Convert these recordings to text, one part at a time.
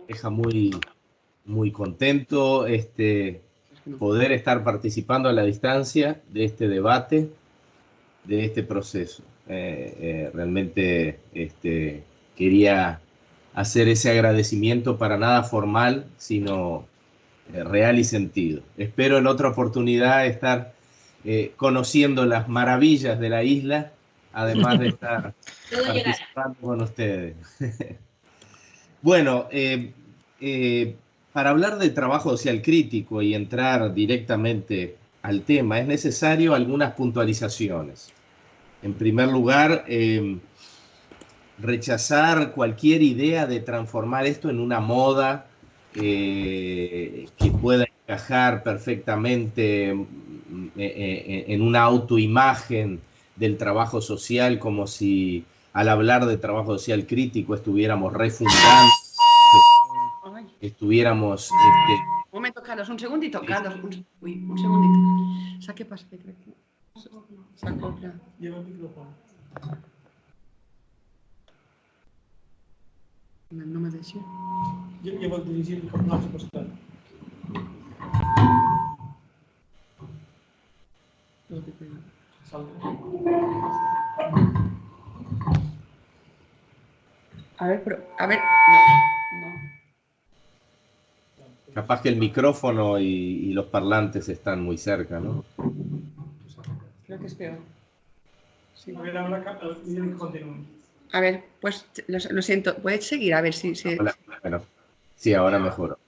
deja muy contento poder estar participando a la distancia de este debate, de este proceso. Realmente quería hacer ese agradecimiento para nada formal, sino real y sentido. Espero en otra oportunidad estar conociendo las maravillas de la isla, además de estar participando con ustedes. Bueno, para hablar de trabajo social crítico y entrar directamente al tema, es necesario algunas puntualizaciones. En primer lugar, rechazar cualquier idea de transformar esto en una moda que pueda encajar perfectamente en una autoimagen del trabajo social, como si al hablar de trabajo social crítico estuviéramos refundando, estuviéramos... Un momento, Carlos, un segundito, Carlos, un segundito. ¿Sabes qué pasa? ¿Qué crees que se acopla? Lleva el micrófono. No me decía. Lleva el micrófono postal. A ver, pero, a ver, no. Capaz que el micrófono y los parlantes están muy cerca, ¿no? Creo que es peor. Sí. A ver, pues lo siento, ¿puedes seguir? A ver si... Bueno, sí, ahora mejor.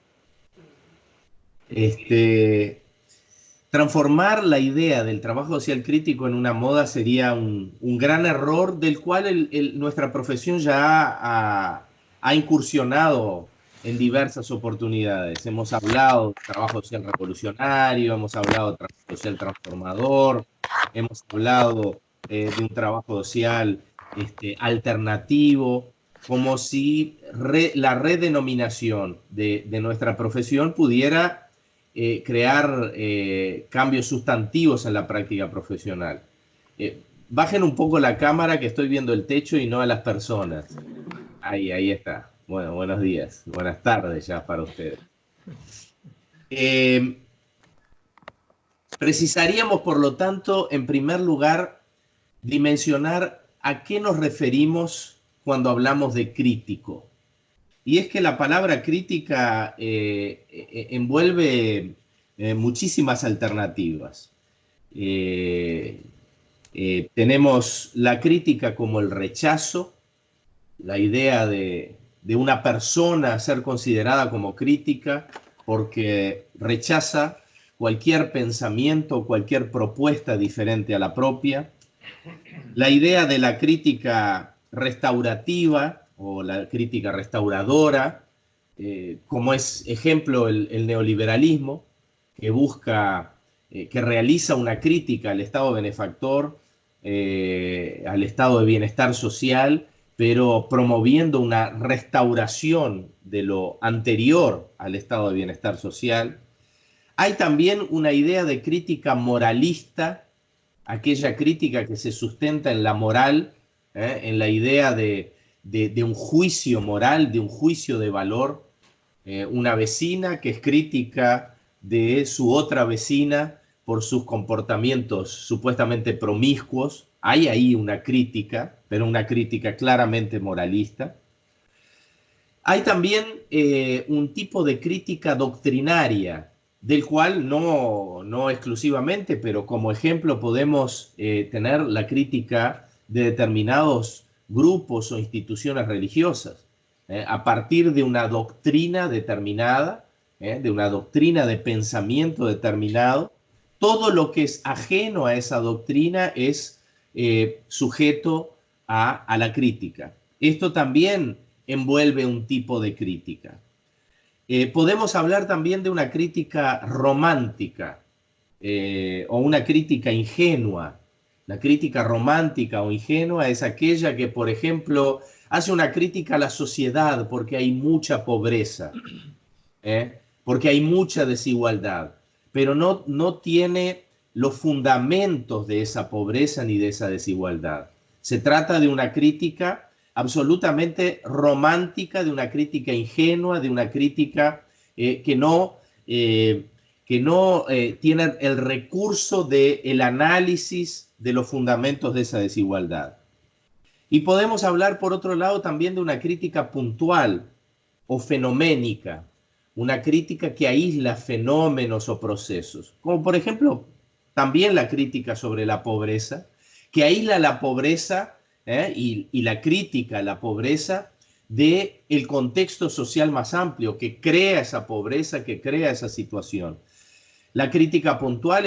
Transformar la idea del trabajo social crítico en una moda sería un gran error del cual nuestra profesión ya ha incursionado en diversas oportunidades. Hemos hablado de trabajo social revolucionario, hemos hablado de trabajo social transformador, hemos hablado de un trabajo social alternativo, como si la redenominación de nuestra profesión pudiera crear cambios sustantivos en la práctica profesional. Bajen un poco la cámara, que estoy viendo el techo y no a las personas. Ahí está. Bueno, buenos días. Buenas tardes ya para ustedes. Precisaríamos, por lo tanto, en primer lugar, dimensionar a qué nos referimos cuando hablamos de crítico. Y es que la palabra crítica envuelve muchísimas alternativas. Tenemos la crítica como el rechazo, la idea de una persona ser considerada como crítica porque rechaza cualquier pensamiento, cualquier propuesta diferente a la propia. La idea de la crítica restaurativa o la crítica restauradora, como es ejemplo el neoliberalismo, que busca, que realiza una crítica al Estado benefactor, al estado de bienestar social, pero promoviendo una restauración de lo anterior al estado de bienestar social. Hay también una idea de crítica moralista, aquella crítica que se sustenta en la moral, en la idea de un juicio moral, de un juicio de valor. Una vecina que es crítica de su otra vecina por sus comportamientos supuestamente promiscuos. Hay ahí una crítica, pero una crítica claramente moralista. Hay también un tipo de crítica doctrinaria, del cual no exclusivamente, pero como ejemplo podemos tener la crítica de determinados grupos o instituciones religiosas, a partir de una doctrina determinada, de una doctrina de pensamiento determinado. Todo lo que es ajeno a esa doctrina es sujeto a la crítica. Esto también envuelve un tipo de crítica. Podemos hablar también de una crítica romántica o una crítica ingenua. La crítica romántica o ingenua es aquella que, por ejemplo, hace una crítica a la sociedad porque hay mucha pobreza, porque hay mucha desigualdad, pero no tiene los fundamentos de esa pobreza ni de esa desigualdad. Se trata de una crítica absolutamente romántica, de una crítica ingenua, de una crítica que no tiene el recurso del análisis de los fundamentos de esa desigualdad. Y podemos hablar, por otro lado, también de una crítica puntual o fenoménica, una crítica que aísla fenómenos o procesos, como por ejemplo también la crítica sobre la pobreza, que aísla la pobreza y la crítica a la pobreza del contexto social más amplio que crea esa pobreza, que crea esa situación. La crítica puntual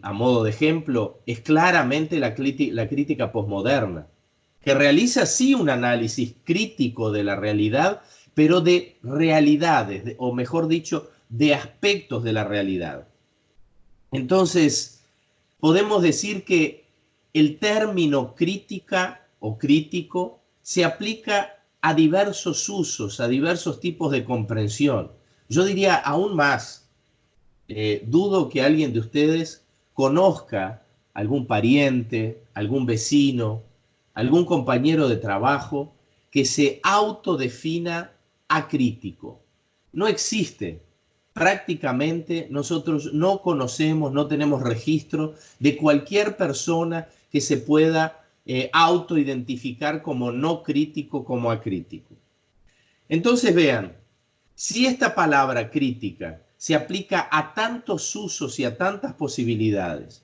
a modo de ejemplo, es claramente la crítica posmoderna, que realiza sí un análisis crítico de la realidad, pero de realidades, o mejor dicho, de aspectos de la realidad. Entonces, podemos decir que el término crítica o crítico se aplica a diversos usos, a diversos tipos de comprensión. Yo diría aún más, dudo que alguien de ustedes conozca algún pariente, algún vecino, algún compañero de trabajo que se autodefina acrítico. No existe. Prácticamente nosotros no conocemos, no tenemos registro de cualquier persona que se pueda autoidentificar como no crítico, como acrítico. Entonces vean, si esta palabra crítica se aplica a tantos usos y a tantas posibilidades,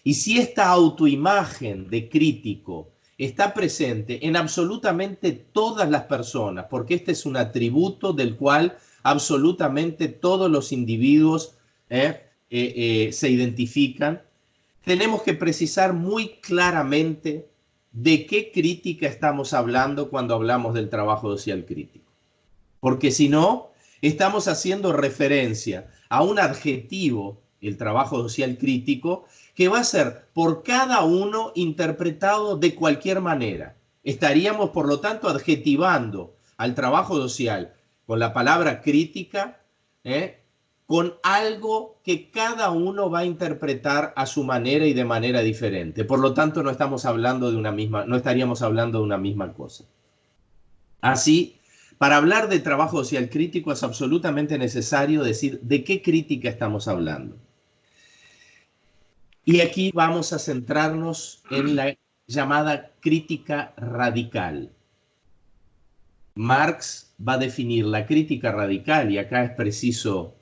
y si esta autoimagen de crítico está presente en absolutamente todas las personas, porque este es un atributo del cual absolutamente todos los individuos se identifican, tenemos que precisar muy claramente de qué crítica estamos hablando cuando hablamos del trabajo social crítico. Porque si no, estamos haciendo referencia a un adjetivo, el trabajo social crítico, que va a ser por cada uno interpretado de cualquier manera. Estaríamos, por lo tanto, adjetivando al trabajo social con la palabra crítica, con algo que cada uno va a interpretar a su manera y de manera diferente. Por lo tanto, no estaríamos hablando de una misma cosa. Así, para hablar de trabajo social crítico es absolutamente necesario decir de qué crítica estamos hablando. Y aquí vamos a centrarnos en la llamada crítica radical. Marx va a definir la crítica radical, y acá es preciso,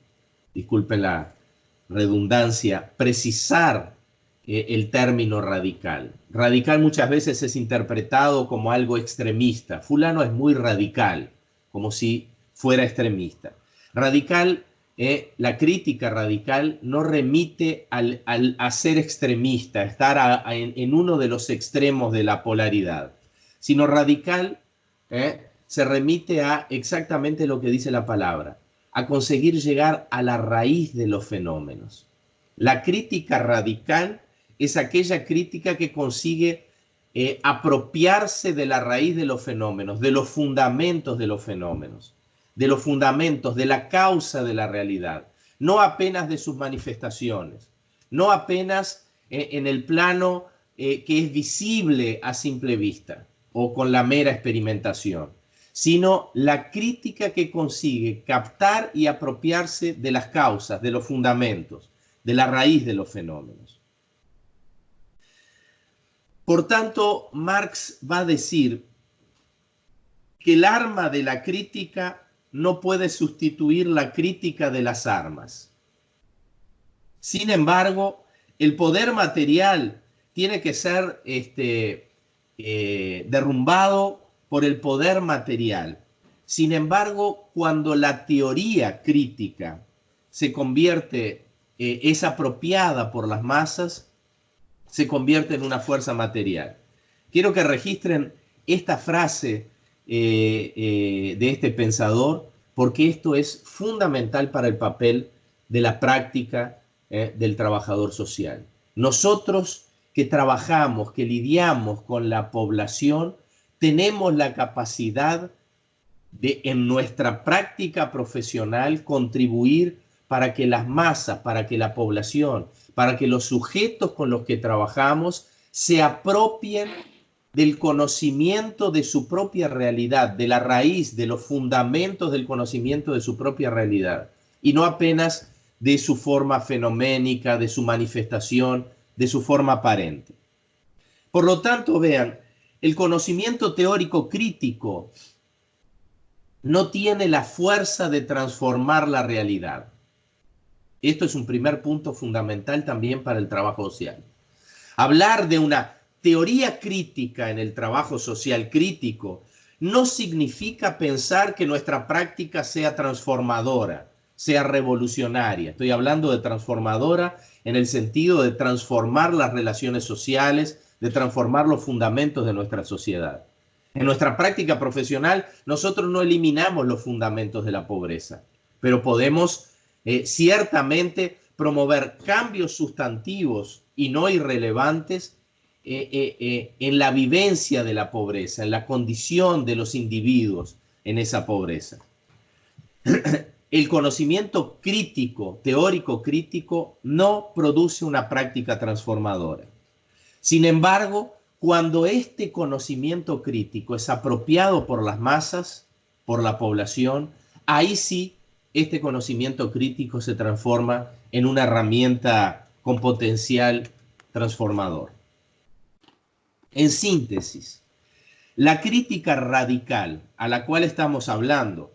disculpen la redundancia, precisar el término radical. Radical muchas veces es interpretado como algo extremista. Fulano es muy radical, como si fuera extremista. Radical, la crítica radical no remite a ser extremista, a estar en uno de los extremos de la polaridad, sino radical se remite a exactamente lo que dice la palabra, a conseguir llegar a la raíz de los fenómenos. La crítica radical es aquella crítica que consigue apropiarse de la raíz de los fenómenos, de los fundamentos de los fenómenos, de los fundamentos, de la causa de la realidad, no apenas de sus manifestaciones, no apenas en el plano que es visible a simple vista o con la mera experimentación, sino la crítica que consigue captar y apropiarse de las causas, de los fundamentos, de la raíz de los fenómenos. Por tanto, Marx va a decir que el arma de la crítica no puede sustituir la crítica de las armas. Sin embargo, el poder material tiene que ser derrumbado por el poder material. Sin embargo, cuando la teoría crítica se convierte, es apropiada por las masas, se convierte en una fuerza material. Quiero que registren esta frase de este pensador, porque esto es fundamental para el papel de la práctica del trabajador social. Nosotros que trabajamos, que lidiamos con la población, tenemos la capacidad de, en nuestra práctica profesional, contribuir para que las masas, para que la población, para que los sujetos con los que trabajamos se apropien del conocimiento de su propia realidad, de la raíz, de los fundamentos del conocimiento de su propia realidad, y no apenas de su forma fenoménica, de su manifestación, de su forma aparente. Por lo tanto, vean, el conocimiento teórico crítico no tiene la fuerza de transformar la realidad. Esto es un primer punto fundamental también para el trabajo social. Hablar de una teoría crítica en el trabajo social crítico no significa pensar que nuestra práctica sea transformadora, sea revolucionaria. Estoy hablando de transformadora en el sentido de transformar las relaciones sociales, de transformar los fundamentos de nuestra sociedad. En nuestra práctica profesional, nosotros no eliminamos los fundamentos de la pobreza, pero podemos ciertamente promover cambios sustantivos y no irrelevantes en la vivencia de la pobreza, en la condición de los individuos en esa pobreza. El conocimiento crítico, teórico crítico, no produce una práctica transformadora. Sin embargo, cuando este conocimiento crítico es apropiado por las masas, por la población, ahí sí este conocimiento crítico se transforma en una herramienta con potencial transformador. En síntesis, la crítica radical a la cual estamos hablando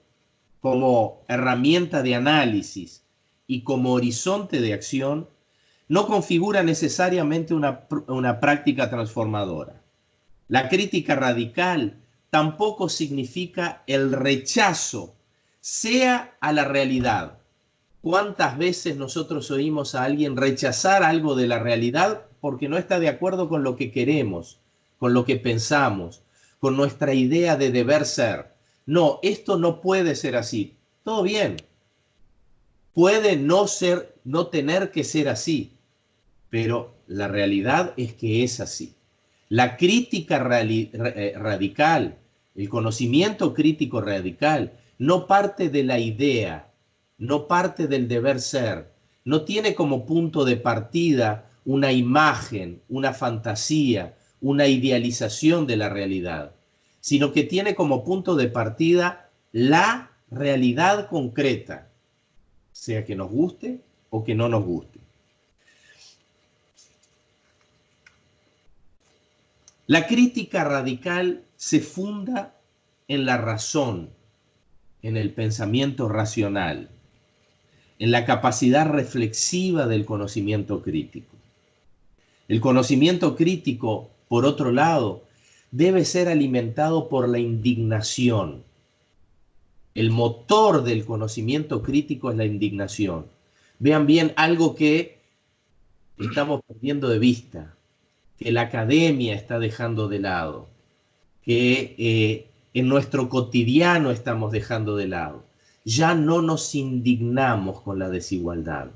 como herramienta de análisis y como horizonte de acción no configura necesariamente una práctica transformadora. La crítica radical tampoco significa el rechazo, sea a la realidad. ¿Cuántas veces nosotros oímos a alguien rechazar algo de la realidad porque no está de acuerdo con lo que queremos, con lo que pensamos, con nuestra idea de deber ser? No, esto no puede ser así. Todo bien. Puede no tener que ser así, pero la realidad es que es así. La crítica radical, el conocimiento crítico radical, no parte de la idea, no parte del deber ser, no tiene como punto de partida una imagen, una fantasía, una idealización de la realidad, sino que tiene como punto de partida la realidad concreta, sea que nos guste o que no nos guste. La crítica radical se funda en la razón, en el pensamiento racional, en la capacidad reflexiva del conocimiento crítico. El conocimiento crítico, por otro lado, debe ser alimentado por la indignación. El motor del conocimiento crítico es la indignación. Vean bien algo que estamos perdiendo de vista, que la academia está dejando de lado, que en nuestro cotidiano estamos dejando de lado. Ya no nos indignamos con la desigualdad.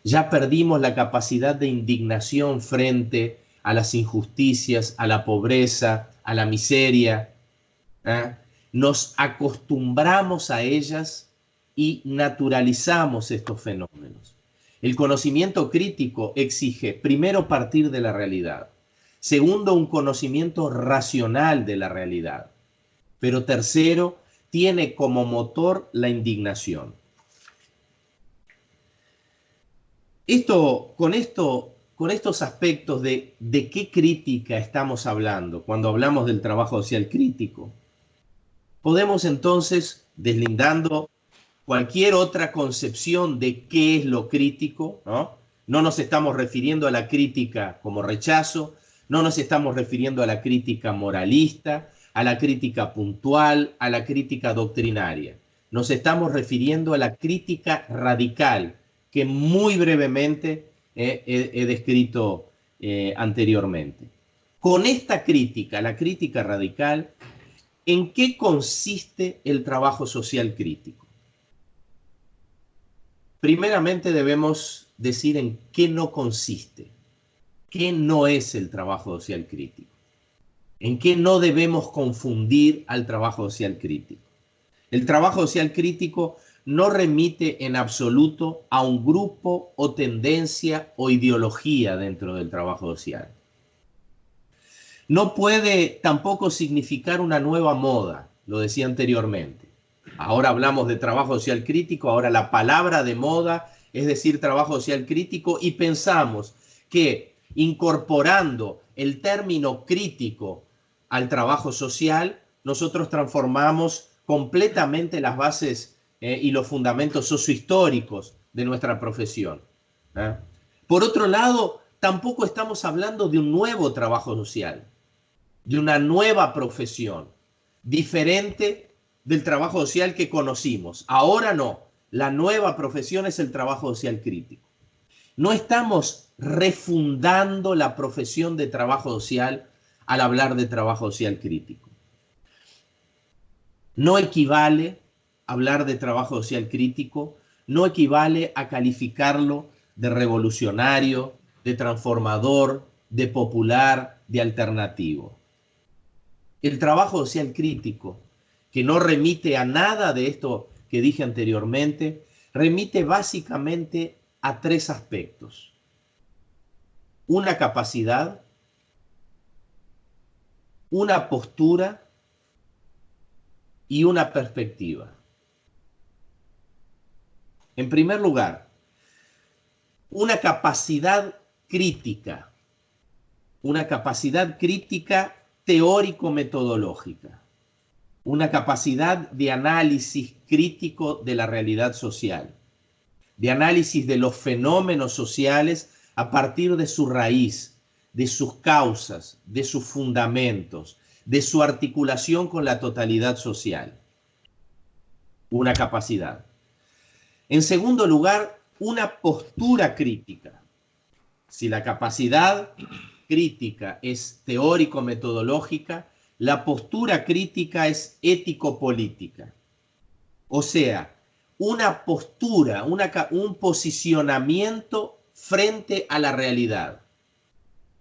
Ya perdimos la capacidad de indignación frente a las injusticias, a la pobreza, a la miseria. Nos acostumbramos a ellas y naturalizamos estos fenómenos. El conocimiento crítico exige, primero, partir de la realidad. Segundo, un conocimiento racional de la realidad. Pero tercero, tiene como motor la indignación. Con estos aspectos de qué crítica estamos hablando cuando hablamos del trabajo social crítico, podemos entonces, deslindando cualquier otra concepción de qué es lo crítico, no nos estamos refiriendo a la crítica como rechazo, no nos estamos refiriendo a la crítica moralista, a la crítica puntual, a la crítica doctrinaria. Nos estamos refiriendo a la crítica radical, que muy brevemente he descrito anteriormente. Con esta crítica, la crítica radical, ¿en qué consiste el trabajo social crítico? Primeramente debemos decir en qué no consiste, qué no es el trabajo social crítico, en qué no debemos confundir al trabajo social crítico. El trabajo social crítico no remite en absoluto a un grupo o tendencia o ideología dentro del trabajo social. No puede tampoco significar una nueva moda, lo decía anteriormente. Ahora hablamos de trabajo social crítico, ahora la palabra de moda es decir trabajo social crítico y pensamos que incorporando el término crítico al trabajo social, nosotros transformamos completamente las bases y los fundamentos sociohistóricos de nuestra profesión. Por otro lado, tampoco estamos hablando de un nuevo trabajo social, de una nueva profesión, diferente del trabajo social que conocimos. Ahora no, la nueva profesión es el trabajo social crítico. No estamos refundando la profesión de trabajo social al hablar de trabajo social crítico. No equivale hablar de trabajo social crítico, no equivale a calificarlo de revolucionario, de transformador, de popular, de alternativo. El trabajo social crítico, que no remite a nada de esto que dije anteriormente, remite básicamente a tres aspectos. Una capacidad, una postura y una perspectiva. En primer lugar, una capacidad crítica teórico-metodológica, una capacidad de análisis crítico de la realidad social, de análisis de los fenómenos sociales a partir de su raíz, de sus causas, de sus fundamentos, de su articulación con la totalidad social. Una capacidad. En segundo lugar, una postura crítica. Si la capacidad crítica es teórico-metodológica, la postura crítica es ético-política. O sea, una postura, un posicionamiento frente a la realidad.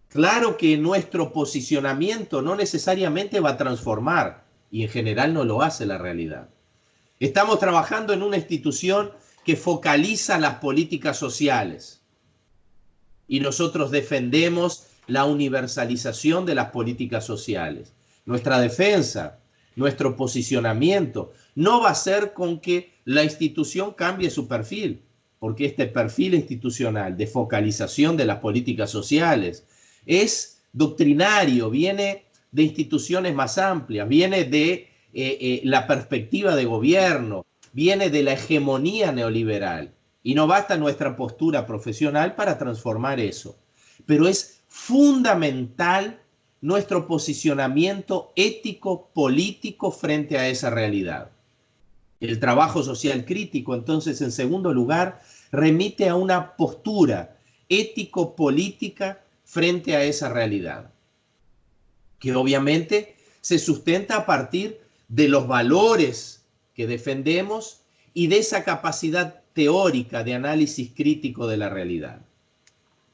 Claro que nuestro posicionamiento no necesariamente va a transformar, y en general no lo hace la realidad. Estamos trabajando en una institución que focaliza las políticas sociales y nosotros defendemos la universalización de las políticas sociales. Nuestra defensa, nuestro posicionamiento no va a ser con que la institución cambie su perfil, porque este perfil institucional de focalización de las políticas sociales es doctrinario, viene de instituciones más amplias, viene de la perspectiva de gobierno, viene de la hegemonía neoliberal. Y no basta nuestra postura profesional para transformar eso. Pero es fundamental nuestro posicionamiento ético, político frente a esa realidad. El trabajo social crítico, entonces, en segundo lugar, remite a una postura ético-política frente a esa realidad, que obviamente se sustenta a partir de los valores que defendemos y de esa capacidad teórica de análisis crítico de la realidad.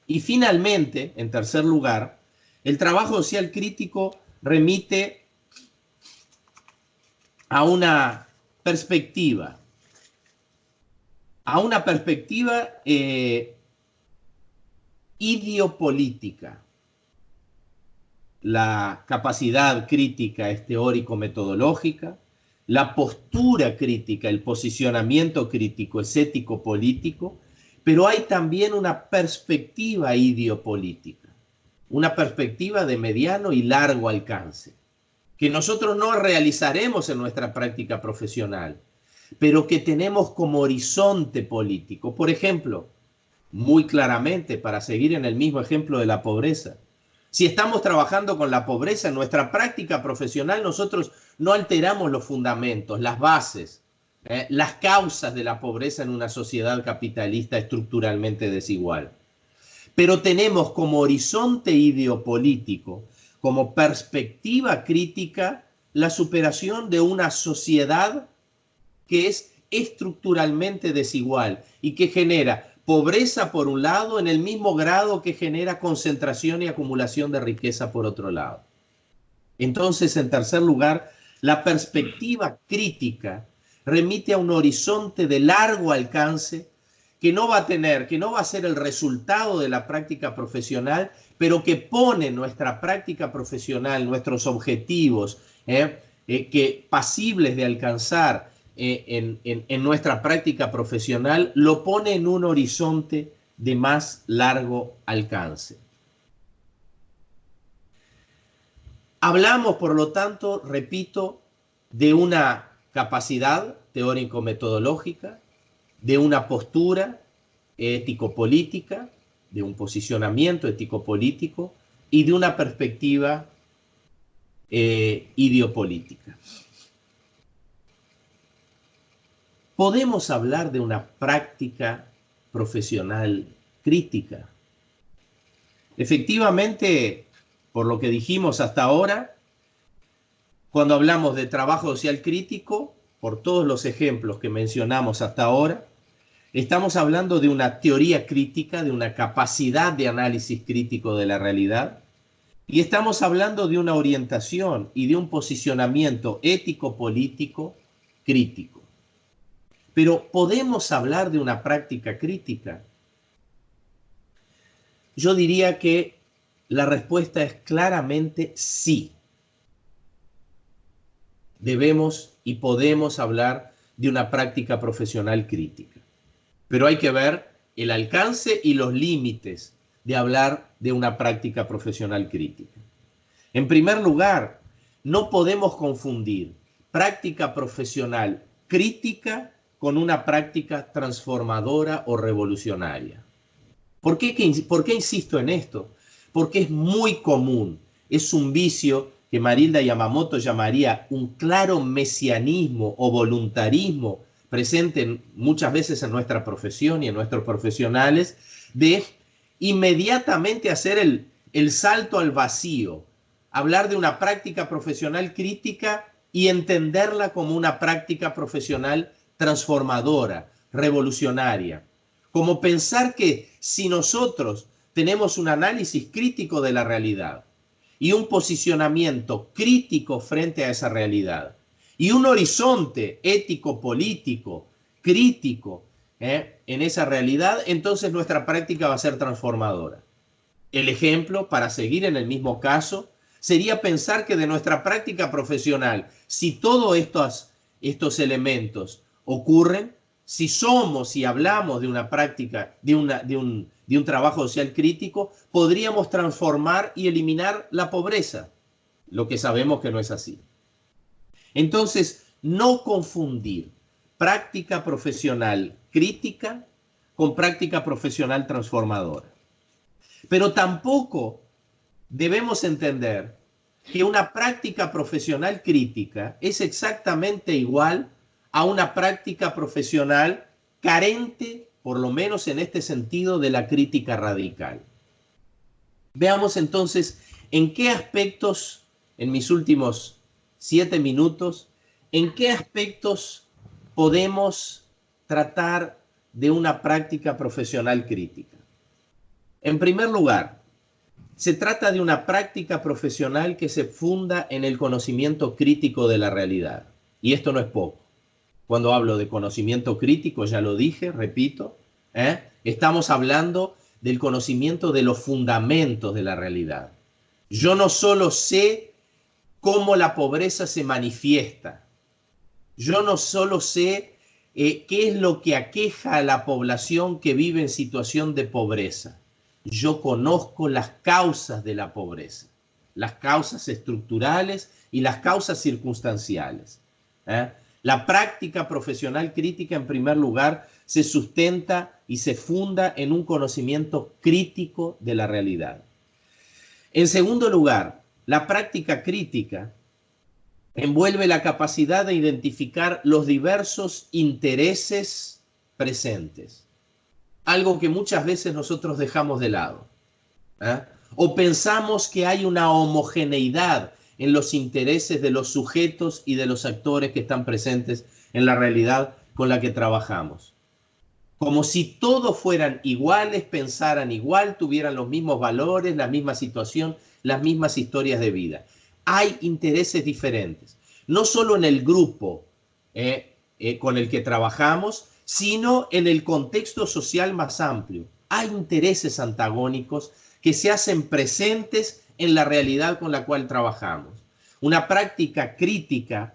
Y finalmente, en tercer lugar, el trabajo social crítico remite a una perspectiva ideopolítica. La capacidad crítica es teórico-metodológica, la postura crítica, el posicionamiento crítico es ético-político, pero hay también una perspectiva ideopolítica, una perspectiva de mediano y largo alcance, que nosotros no realizaremos en nuestra práctica profesional, pero que tenemos como horizonte político. Por ejemplo, muy claramente, para seguir en el mismo ejemplo de la pobreza, si estamos trabajando con la pobreza en nuestra práctica profesional, nosotros no alteramos los fundamentos, las bases, las causas de la pobreza en una sociedad capitalista estructuralmente desigual. Pero tenemos como horizonte ideopolítico, como perspectiva crítica, la superación de una sociedad que es estructuralmente desigual y que genera pobreza por un lado en el mismo grado que genera concentración y acumulación de riqueza por otro lado. Entonces, en tercer lugar, la perspectiva crítica remite a un horizonte de largo alcance que no va a ser el resultado de la práctica profesional, pero que pone nuestra práctica profesional, nuestros objetivos, que pasibles de alcanzar en nuestra práctica profesional, lo pone en un horizonte de más largo alcance. Hablamos, por lo tanto, repito, de una capacidad teórico-metodológica, de una postura ético-política, de un posicionamiento ético-político y de una perspectiva ideopolítica. ¿Podemos hablar de una práctica profesional crítica? Efectivamente, por lo que dijimos hasta ahora, cuando hablamos de trabajo social crítico, por todos los ejemplos que mencionamos hasta ahora, estamos hablando de una teoría crítica, de una capacidad de análisis crítico de la realidad, y estamos hablando de una orientación y de un posicionamiento ético-político crítico. Pero ¿podemos hablar de una práctica crítica? Yo diría que la respuesta es claramente sí. Debemos y podemos hablar de una práctica profesional crítica. Pero hay que ver el alcance y los límites de hablar de una práctica profesional crítica. En primer lugar, no podemos confundir práctica profesional crítica con una práctica transformadora o revolucionaria. ¿Por qué insisto en esto? Porque es muy común, es un vicio que Marilda Yamamoto llamaría un claro mesianismo o voluntarismo presente muchas veces en nuestra profesión y en nuestros profesionales, de inmediatamente hacer el salto al vacío, hablar de una práctica profesional crítica y entenderla como una práctica profesional transformadora, revolucionaria. Como pensar que si nosotros tenemos un análisis crítico de la realidad y un posicionamiento crítico frente a esa realidad y un horizonte ético-político crítico en esa realidad, entonces nuestra práctica va a ser transformadora. El ejemplo, para seguir en el mismo caso, sería pensar que de nuestra práctica profesional, si todos estos elementos ocurren, si somos y hablamos de una práctica, de un trabajo social crítico, podríamos transformar y eliminar la pobreza, lo que sabemos que no es así. Entonces, no confundir práctica profesional crítica con práctica profesional transformadora. Pero tampoco debemos entender que una práctica profesional crítica es exactamente igual a una práctica profesional carente, por lo menos en este sentido, de la crítica radical. Veamos entonces en qué aspectos, en mis últimos 7 minutos, en qué aspectos podemos tratar de una práctica profesional crítica. En primer lugar, se trata de una práctica profesional que se funda en el conocimiento crítico de la realidad. Y esto no es poco. Cuando hablo de conocimiento crítico, ya lo dije, repito, estamos hablando del conocimiento de los fundamentos de la realidad. Yo no solo sé cómo la pobreza se manifiesta, yo no solo sé qué es lo que aqueja a la población que vive en situación de pobreza. Yo conozco las causas de la pobreza, las causas estructurales y las causas circunstanciales. La práctica profesional crítica, en primer lugar, se sustenta y se funda en un conocimiento crítico de la realidad. En segundo lugar, la práctica crítica envuelve la capacidad de identificar los diversos intereses presentes. Algo que muchas veces nosotros dejamos de lado. O pensamos que hay una homogeneidad en los intereses de los sujetos y de los actores que están presentes en la realidad con la que trabajamos. Como si todos fueran iguales, pensaran igual, tuvieran los mismos valores, la misma situación, las mismas historias de vida. Hay intereses diferentes, no solo en el grupo con el que trabajamos, sino en el contexto social más amplio. Hay intereses antagónicos que se hacen presentes en la realidad con la cual trabajamos. Una práctica crítica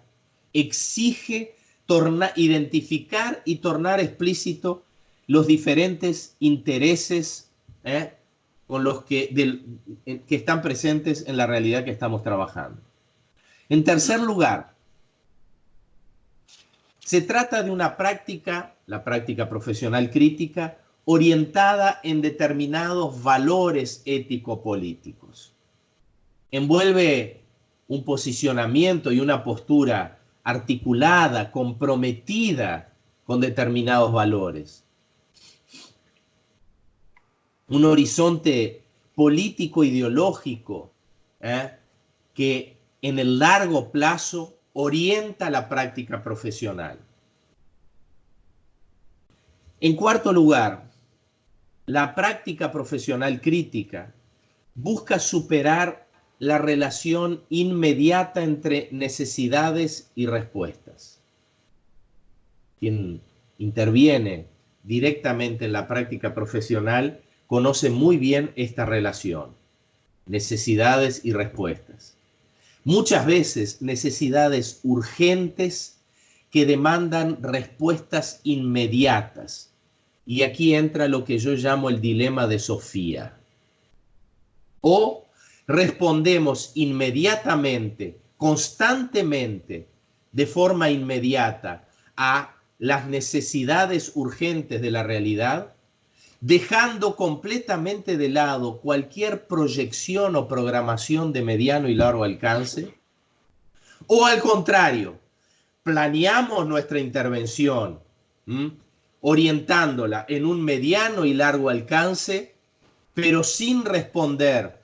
exige identificar y tornar explícito los diferentes intereses con los que están presentes en la realidad que estamos trabajando. En tercer lugar, se trata de una práctica, la práctica profesional crítica, orientada en determinados valores ético-políticos. Envuelve un posicionamiento y una postura articulada, comprometida con determinados valores. Un horizonte político-ideológico que en el largo plazo orienta la práctica profesional. En cuarto lugar, la práctica profesional crítica busca superar la relación inmediata entre necesidades y respuestas. Quien interviene directamente en la práctica profesional conoce muy bien esta relación, necesidades y respuestas. Muchas veces necesidades urgentes que demandan respuestas inmediatas. Y aquí entra lo que yo llamo el dilema de Sofía. O respondemos inmediatamente, constantemente, de forma inmediata a las necesidades urgentes de la realidad, dejando completamente de lado cualquier proyección o programación de mediano y largo alcance, o al contrario, planeamos nuestra intervención, orientándola en un mediano y largo alcance, pero sin responder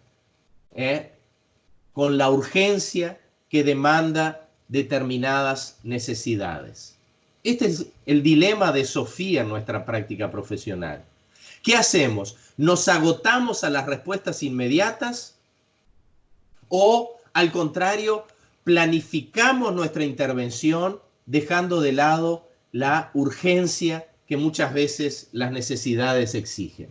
con la urgencia que demanda determinadas necesidades. Este es el dilema de Sofía en nuestra práctica profesional. ¿Qué hacemos? ¿Nos agotamos a las respuestas inmediatas? ¿O, al contrario, planificamos nuestra intervención dejando de lado la urgencia que muchas veces las necesidades exigen?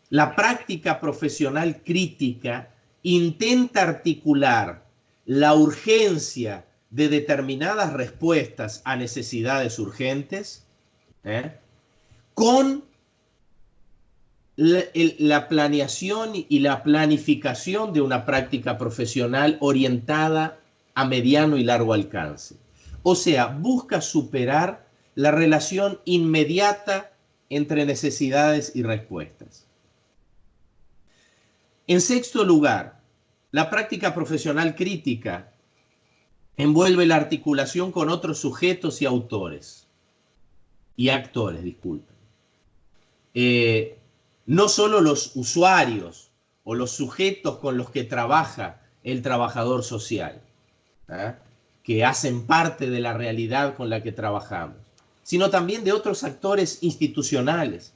La práctica profesional crítica intenta articular la urgencia de determinadas respuestas a necesidades urgentes con la planeación y la planificación de una práctica profesional orientada a mediano y largo alcance. O sea, busca superar la relación inmediata entre necesidades y respuestas. En sexto lugar, la práctica profesional crítica envuelve la articulación con otros sujetos y autores, y actores, disculpen. No solo los usuarios o los sujetos con los que trabaja el trabajador social, que hacen parte de la realidad con la que trabajamos, sino también de otros actores institucionales.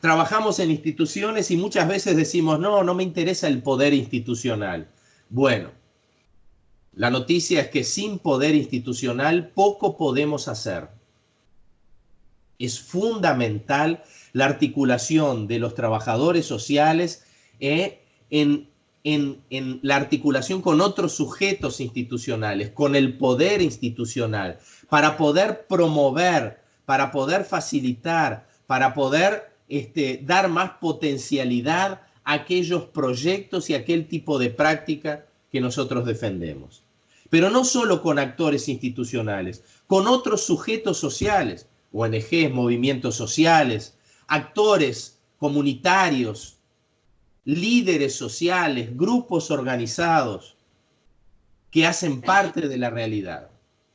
Trabajamos en instituciones y muchas veces decimos, no me interesa el poder institucional. Bueno, la noticia es que sin poder institucional poco podemos hacer. Es fundamental la articulación de los trabajadores sociales en la articulación con otros sujetos institucionales, con el poder institucional, para poder promover, para poder facilitar, para poder dar más potencialidad a aquellos proyectos y aquel tipo de práctica que nosotros defendemos. Pero no solo con actores institucionales, con otros sujetos sociales, ONGs, movimientos sociales, actores comunitarios, líderes sociales, grupos organizados que hacen parte de la realidad,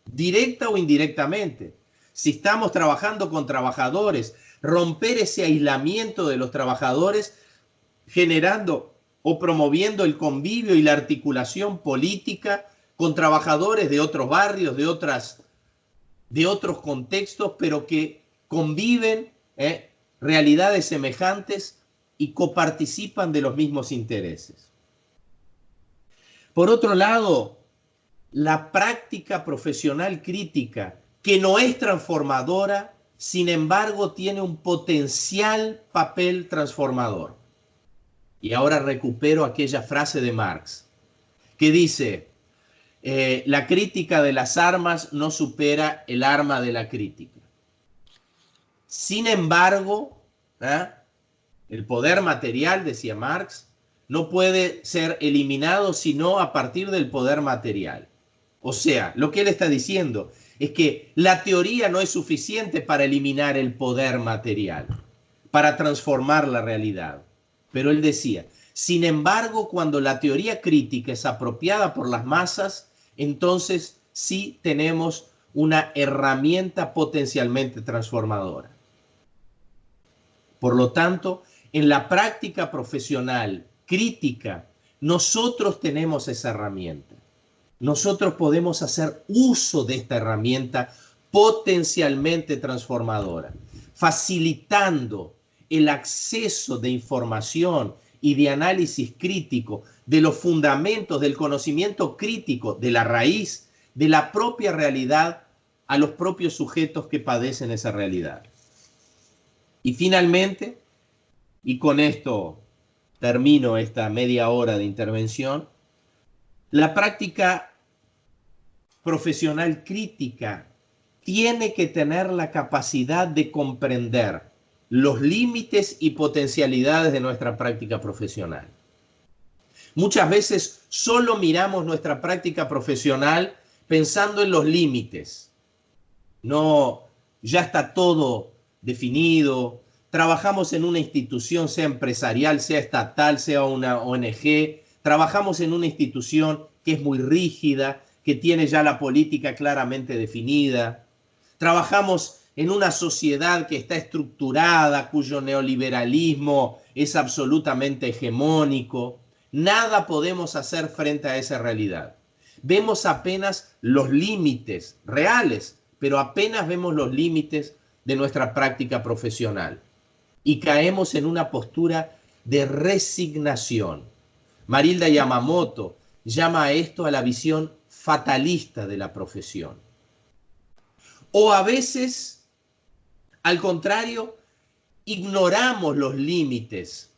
directa o indirectamente. Si estamos trabajando con trabajadores, romper ese aislamiento de los trabajadores, generando o promoviendo el convivio y la articulación política con trabajadores de otros barrios, de otros contextos, pero que conviven realidades semejantes y coparticipan de los mismos intereses. Por otro lado, la práctica profesional crítica que no es transformadora, sin embargo tiene un potencial papel transformador. Y ahora recupero aquella frase de Marx, que dice, la crítica de las armas no supera el arma de la crítica. Sin embargo, el poder material, decía Marx, no puede ser eliminado sino a partir del poder material. O sea, lo que él está diciendo es que la teoría no es suficiente para eliminar el poder material, para transformar la realidad. Pero él decía, sin embargo, cuando la teoría crítica es apropiada por las masas, entonces sí tenemos una herramienta potencialmente transformadora. Por lo tanto, en la práctica profesional crítica, nosotros tenemos esa herramienta. Nosotros podemos hacer uso de esta herramienta potencialmente transformadora, facilitando el acceso de información y de análisis crítico de los fundamentos del conocimiento crítico, de la raíz, de la propia realidad, a los propios sujetos que padecen esa realidad. Y finalmente, y con esto termino esta media hora de intervención, la práctica profesional crítica tiene que tener la capacidad de comprender los límites y potencialidades de nuestra práctica profesional. Muchas veces solo miramos nuestra práctica profesional pensando en los límites. No, ya está todo definido. Trabajamos en una institución, sea empresarial, sea estatal, sea una ONG. Trabajamos en una institución que es muy rígida, que tiene ya la política claramente definida. Trabajamos en una sociedad que está estructurada, cuyo neoliberalismo es absolutamente hegemónico. Nada podemos hacer frente a esa realidad. Vemos apenas los límites reales, pero apenas vemos los límites de nuestra práctica profesional. Y caemos en una postura de resignación. Marilda Yamamoto llama a esto a la visión fatalista de la profesión. O a veces, al contrario, ignoramos los límites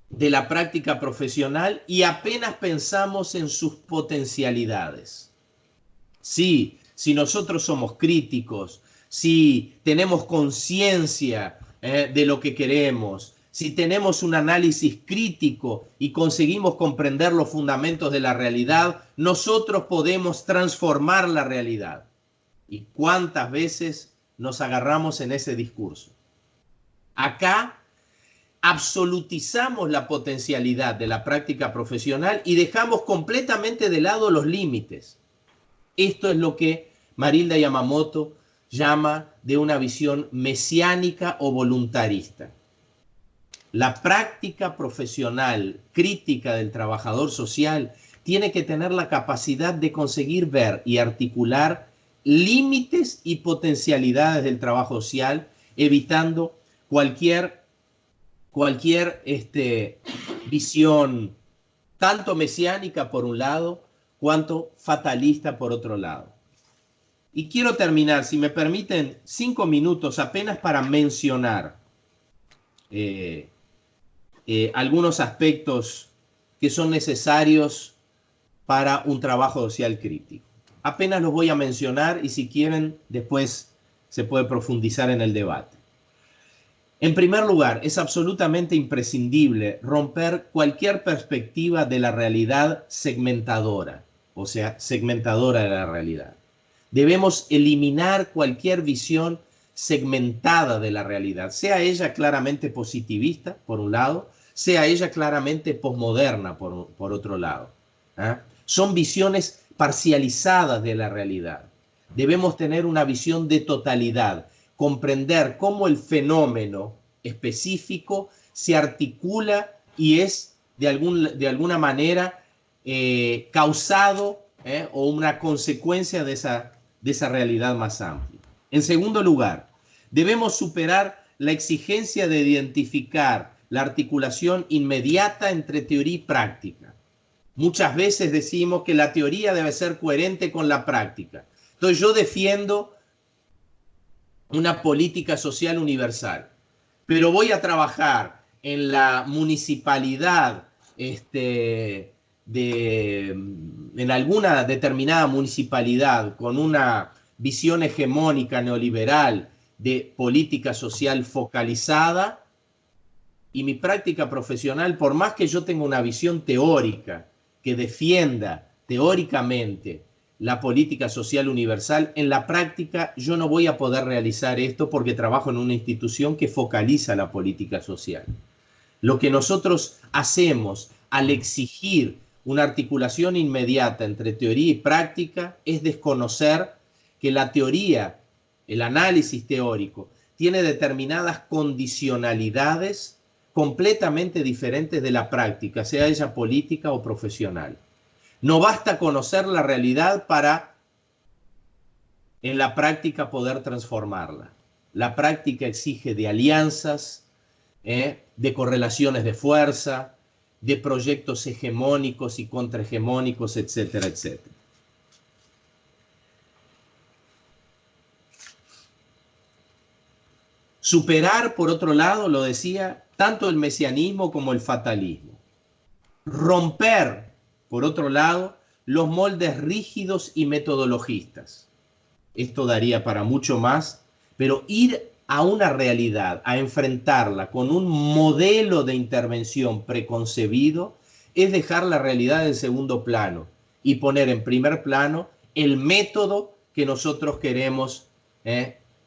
de la práctica profesional y apenas pensamos en sus potencialidades. Sí, si nosotros somos críticos, si tenemos conciencia de lo que queremos, si tenemos un análisis crítico y conseguimos comprender los fundamentos de la realidad, nosotros podemos transformar la realidad. ¿Y cuántas veces nos agarramos en ese discurso? Acá absolutizamos la potencialidad de la práctica profesional y dejamos completamente de lado los límites. Esto es lo que Marilda Yamamoto llama de una visión mesiánica o voluntarista. La práctica profesional crítica del trabajador social tiene que tener la capacidad de conseguir ver y articular límites y potencialidades del trabajo social, evitando cualquier visión tanto mesiánica por un lado, cuanto fatalista por otro lado. Y quiero terminar, si me permiten, 5 minutos apenas para mencionar algunos aspectos que son necesarios para un trabajo social crítico. Apenas los voy a mencionar y si quieren después se puede profundizar en el debate. En primer lugar, es absolutamente imprescindible romper cualquier perspectiva de la realidad segmentadora, o sea, segmentadora de la realidad. Debemos eliminar cualquier visión segmentada de la realidad, sea ella claramente positivista, por un lado, sea ella claramente posmoderna, por otro lado. Son visiones parcializadas de la realidad. Debemos tener una visión de totalidad, comprender cómo el fenómeno específico se articula y es de alguna manera causado o una consecuencia de esa realidad más amplia. En segundo lugar, debemos superar la exigencia de identificar la articulación inmediata entre teoría y práctica. Muchas veces decimos que la teoría debe ser coherente con la práctica. Entonces yo defiendo una política social universal, pero voy a trabajar en la municipalidad, en alguna determinada municipalidad con una visión hegemónica neoliberal de política social focalizada, y mi práctica profesional, por más que yo tenga una visión teórica que defienda teóricamente la política social universal, en la práctica yo no voy a poder realizar esto porque trabajo en una institución que focaliza la política social. Lo que nosotros hacemos al exigir una articulación inmediata entre teoría y práctica es desconocer que la teoría, el análisis teórico, tiene determinadas condicionalidades completamente diferentes de la práctica, sea ella política o profesional. No basta conocer la realidad para, en la práctica, poder transformarla. La práctica exige de alianzas, de correlaciones de fuerza, de proyectos hegemónicos y contrahegemónicos, etcétera, etcétera. Superar, por otro lado, lo decía, tanto el mesianismo como el fatalismo. Romper, por otro lado, los moldes rígidos y metodologistas. Esto daría para mucho más, pero ir a una realidad, a enfrentarla con un modelo de intervención preconcebido, es dejar la realidad en segundo plano y poner en primer plano el método que nosotros queremos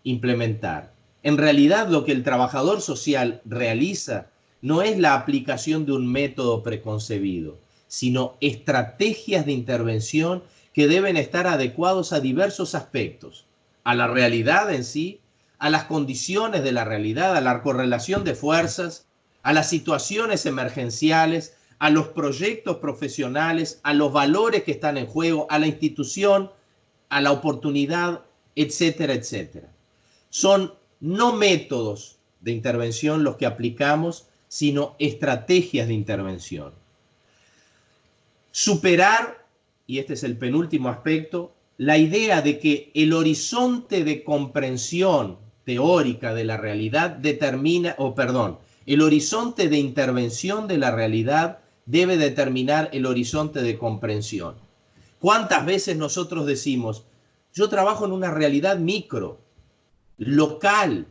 implementar. En realidad, lo que el trabajador social realiza no es la aplicación de un método preconcebido, sino estrategias de intervención que deben estar adecuados a diversos aspectos, a la realidad en sí, a las condiciones de la realidad, a la correlación de fuerzas, a las situaciones emergenciales, a los proyectos profesionales, a los valores que están en juego, a la institución, a la oportunidad, etcétera, etcétera. Son no métodos de intervención los que aplicamos, sino estrategias de intervención. Superar, y este es el penúltimo aspecto, la idea de que el horizonte de comprensión teórica de la realidad determina, el horizonte de intervención de la realidad debe determinar el horizonte de comprensión. ¿Cuántas veces nosotros decimos, yo trabajo en una realidad micro, local,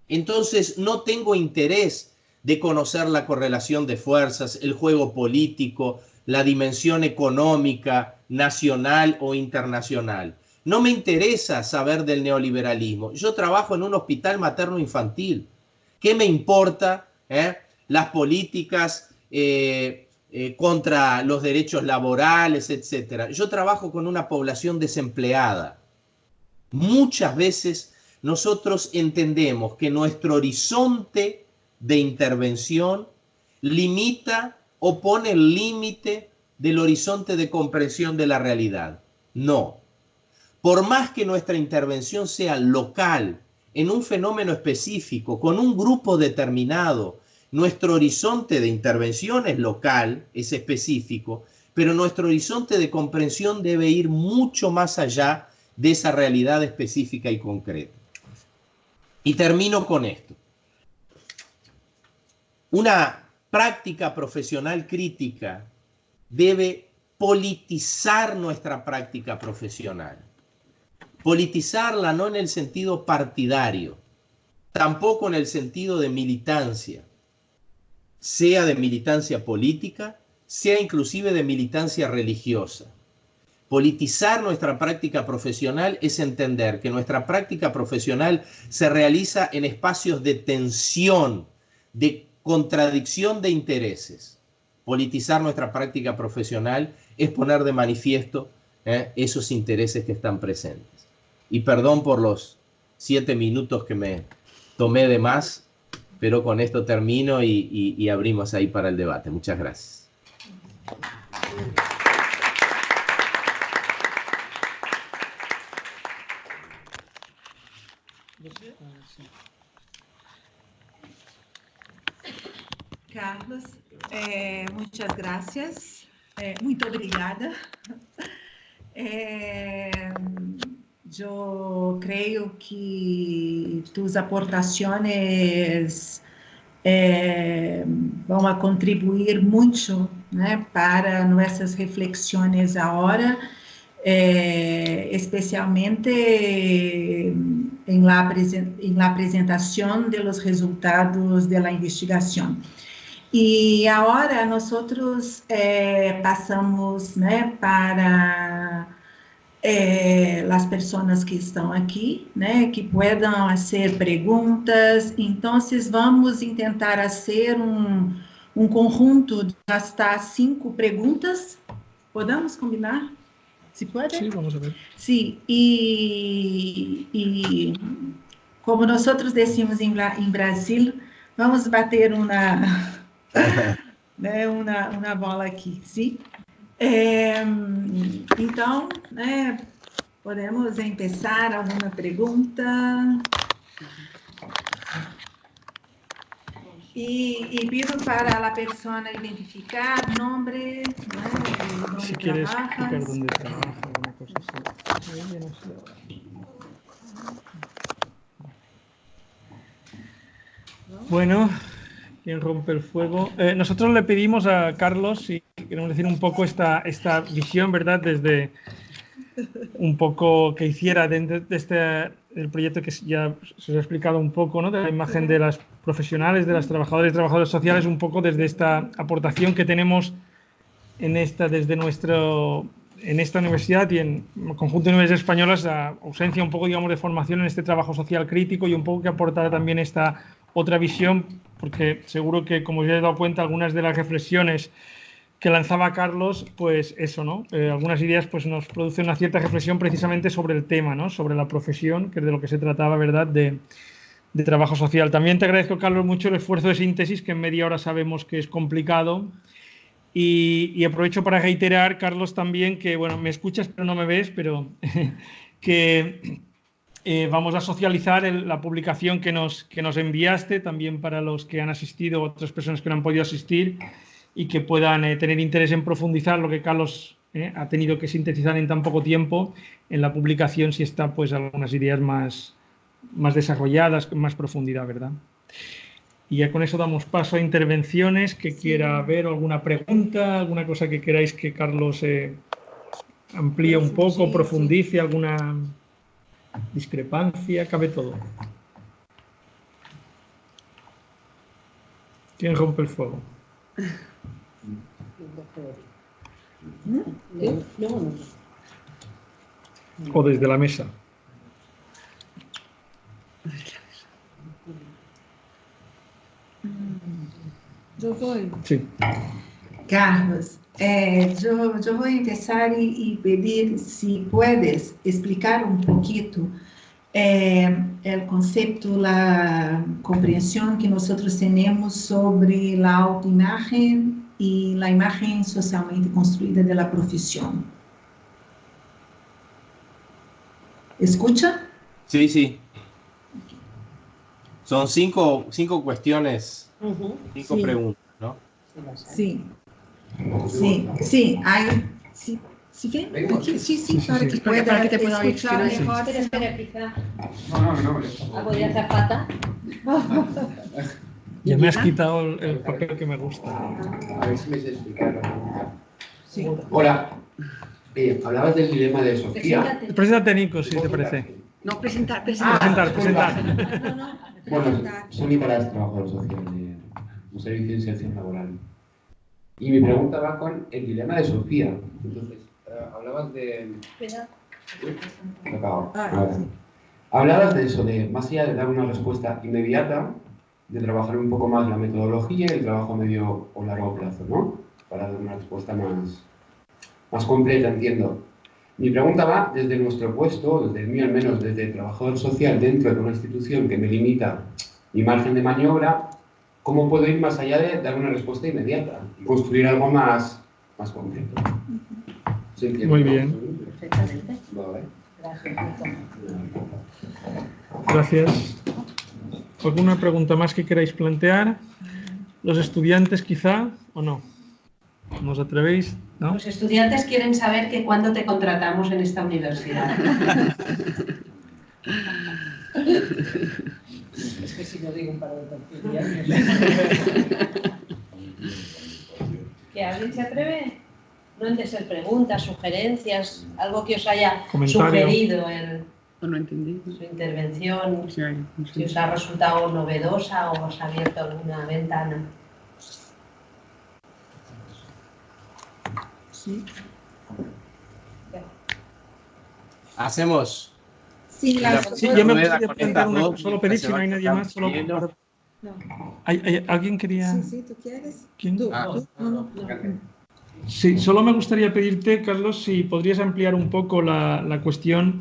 entonces no tengo interés de conocer la correlación de fuerzas, el juego político, la dimensión económica, nacional o internacional? No me interesa saber del neoliberalismo. Yo trabajo en un hospital materno-infantil. ¿Qué me importa las políticas contra los derechos laborales, etcétera? Yo trabajo con una población desempleada. Muchas veces nosotros entendemos que nuestro horizonte de intervención limita o pone el límite del horizonte de comprensión de la realidad. No. Por más que nuestra intervención sea local, en un fenómeno específico, con un grupo determinado, nuestro horizonte de intervención es local, es específico, pero nuestro horizonte de comprensión debe ir mucho más allá de esa realidad específica y concreta. Y termino con esto. Una práctica profesional crítica debe politizar nuestra práctica profesional. Politizarla no en el sentido partidario, tampoco en el sentido de militancia, sea de militancia política, sea inclusive de militancia religiosa. Politizar nuestra práctica profesional es entender que nuestra práctica profesional se realiza en espacios de tensión, de contradicción de intereses. Politizar nuestra práctica profesional es poner de manifiesto esos intereses que están presentes. Y perdón por los 7 minutos que me tomé de más, pero con esto termino y abrimos ahí para el debate. Muchas gracias. Carlos, muchas gracias. Muito obrigada. yo creo que tus aportaciones vão a contribuir muito, né, para nossas reflexões agora, especialmente em la apresentação dos resultados da investigação. E agora nós passamos, né, para as pessoas que estão aqui, né, que puedan fazer perguntas. Então, vamos tentar fazer um conjunto de hasta 5 perguntas. ¿Podemos combinar? ¿Se pode? Sí, vamos a ver. Sí, y como nós decimos em Brasil, vamos bater né, uma bola aqui, sim? Então, né, podemos começar alguma pergunta? E pido para a pessoa identificar nome, né, onde Si quieres explicar trabajas. dónde trabaja, alguna cosa así. Ella no sé. Bueno, ¿quién rompe el fuego? Nosotros le pedimos a Carlos, si queremos decir un poco esta visión, ¿verdad? Desde un poco que hiciera dentro de el proyecto que ya se os ha explicado un poco, ¿no? De la imagen de las profesionales, de las trabajadoras y trabajadores sociales, un poco desde esta aportación que tenemos en esta universidad y en el conjunto de universidades españolas, la ausencia un poco, digamos, de formación en este trabajo social crítico y un poco que aportar también esta otra visión, porque seguro que, como os habéis dado cuenta, algunas de las reflexiones que lanzaba Carlos, pues eso, ¿no? Algunas ideas pues nos producen una cierta reflexión precisamente sobre el tema, ¿no? Sobre la profesión, que es de lo que se trataba, ¿verdad?, de trabajo social. También te agradezco, Carlos, mucho el esfuerzo de síntesis, que en media hora sabemos que es complicado. Y aprovecho para reiterar, Carlos, también que, bueno, me escuchas pero no me ves, pero que vamos a socializar la publicación que nos enviaste, también para los que han asistido, otras personas que no han podido asistir, y que puedan tener interés en profundizar lo que Carlos ha tenido que sintetizar en tan poco tiempo. En la publicación si está pues algunas ideas más desarrolladas, con más profundidad, ¿verdad? Y ya con eso damos paso a intervenciones que quiera ver, alguna pregunta, alguna cosa que queráis que Carlos amplíe un poco, profundice, alguna discrepancia, cabe todo. ¿Quién rompe el fuego? O desde la mesa. Eu vou. Sí. Carlos, eu vou começar e pedir se puedes explicar um pouquinho o conceito, a compreensão que nós temos sobre a autoimagem e a imagem socialmente construída da profissão. ¿Escucha? Sí, sí. Son cinco cuestiones, cinco Sí. preguntas, ¿no? Sim. Sim, sim. Aí, se vem aqui, sim, para que Para que te pueda oír, escuchar sí. mejor. Espera, quizá. Algo de azafata. Ya me has quitado el papel que me gusta. A ver si me sé explicar. Sí. Hola. Hablabas del dilema de Sofía. Preséntate. Preséntate, Nico, si te parece. No, presentar. Presentar. No, no. Bueno, soy Nicolás, trabajador social de un servicio de inserción laboral. Y mi pregunta va con el dilema de Sofía. Entonces, hablabas de... Espera. Lo acabo. Ah, Ahora. sí. Hablabas de eso, de más allá de dar una respuesta inmediata, de trabajar un poco más la metodología y el trabajo a medio o largo plazo, ¿no? Para dar una respuesta más completa, entiendo. Mi pregunta va desde nuestro puesto, desde el mío al menos, desde el trabajador social dentro de una institución que me limita mi margen de maniobra, ¿cómo puedo ir más allá de dar una respuesta inmediata y construir algo más concreto? ¿Se entiende? Muy bien. Perfectamente. Vale. Gracias. ¿Alguna pregunta más que queráis plantear? ¿Los estudiantes quizá o no? ¿No os atrevéis? ¿No? Los estudiantes quieren saber que cuándo te contratamos en esta universidad. Es que si no digo un par de tonterías. ¿Que alguien se atreve? No han de ser preguntas, sugerencias, algo que os haya sugerido en No entendí. su intervención, Sí, si os ha resultado novedosa o os ha abierto alguna ventana. Sí. Hacemos. Sí, Sí, yo me rueda gustaría con plantear estas una dos, cosa, solo mientras pedir se si no va hay nadie más. Solo cortando para- No. ¿Alguien quería? Sí, sí, ¿tú quieres? ¿Quién? ¿Tú? Ah. ¿Tú? No. Sí, solo me gustaría pedirte, Carlos, si podrías ampliar un poco la cuestión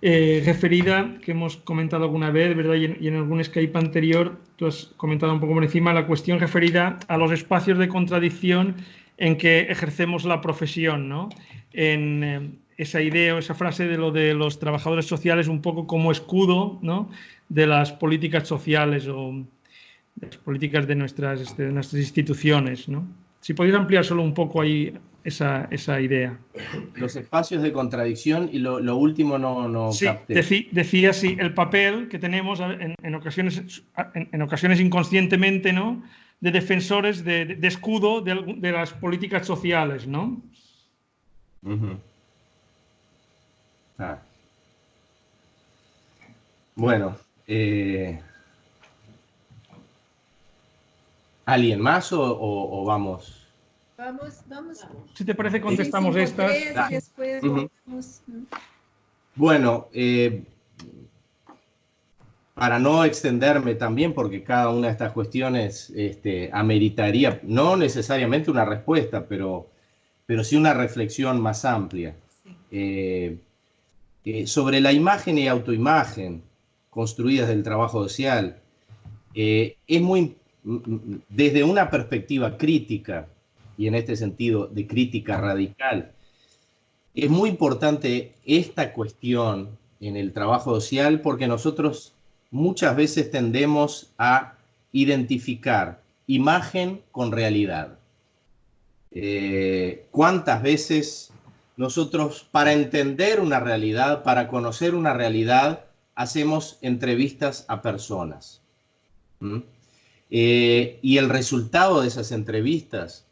referida que hemos comentado alguna vez, ¿verdad? Y en algún Skype anterior tú has comentado un poco por encima la cuestión referida a los espacios de contradicción en que ejercemos la profesión, ¿no? En esa idea o esa frase de lo de los trabajadores sociales un poco como escudo, ¿no? De las políticas sociales o de las políticas de nuestras instituciones, ¿no? Si podéis ampliar solo un poco ahí esa idea. los espacios de contradicción y lo último no Sí, capté. decía sí, el papel que tenemos en ocasiones inconscientemente, ¿no? De defensores, de escudo de las políticas sociales, ¿no? Ujú. Ah. Bueno, ¿alguien más o vamos? Vamos. Si te parece, contestamos estas. Y después Ujú. vamos. Bueno, para no extenderme también, porque cada una de estas cuestiones ameritaría no necesariamente una respuesta, pero sí una reflexión más amplia. Sobre la imagen y autoimagen construidas del trabajo social, es muy, desde una perspectiva crítica, y en este sentido de crítica radical, es muy importante esta cuestión en el trabajo social porque nosotros muchas veces tendemos a identificar imagen con realidad. ¿Cuántas veces nosotros, para entender una realidad, para conocer una realidad, hacemos entrevistas a personas? Y el resultado de esas entrevistas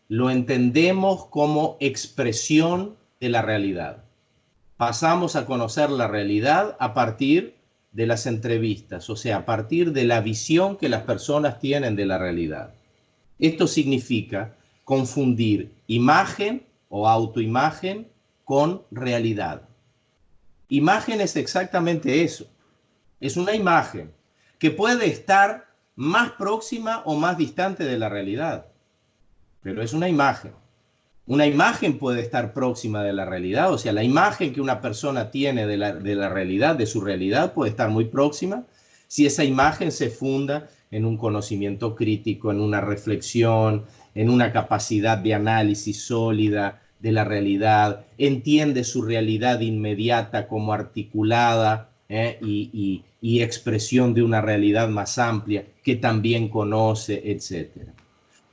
lo entendemos como expresión de la realidad. Pasamos a conocer la realidad a partir de las entrevistas, o sea, a partir de la visión que las personas tienen de la realidad. Esto significa confundir imagen o autoimagen con realidad. Imagen es exactamente eso. Es una imagen que puede estar más próxima o más distante de la realidad, pero es una imagen. Una imagen puede estar próxima de la realidad, o sea, la imagen que una persona tiene de la realidad, de su realidad, puede estar muy próxima si esa imagen se funda en un conocimiento crítico, en una reflexión, en una capacidad de análisis sólida de la realidad, entiende su realidad inmediata como articulada y expresión de una realidad más amplia que también conoce, etc.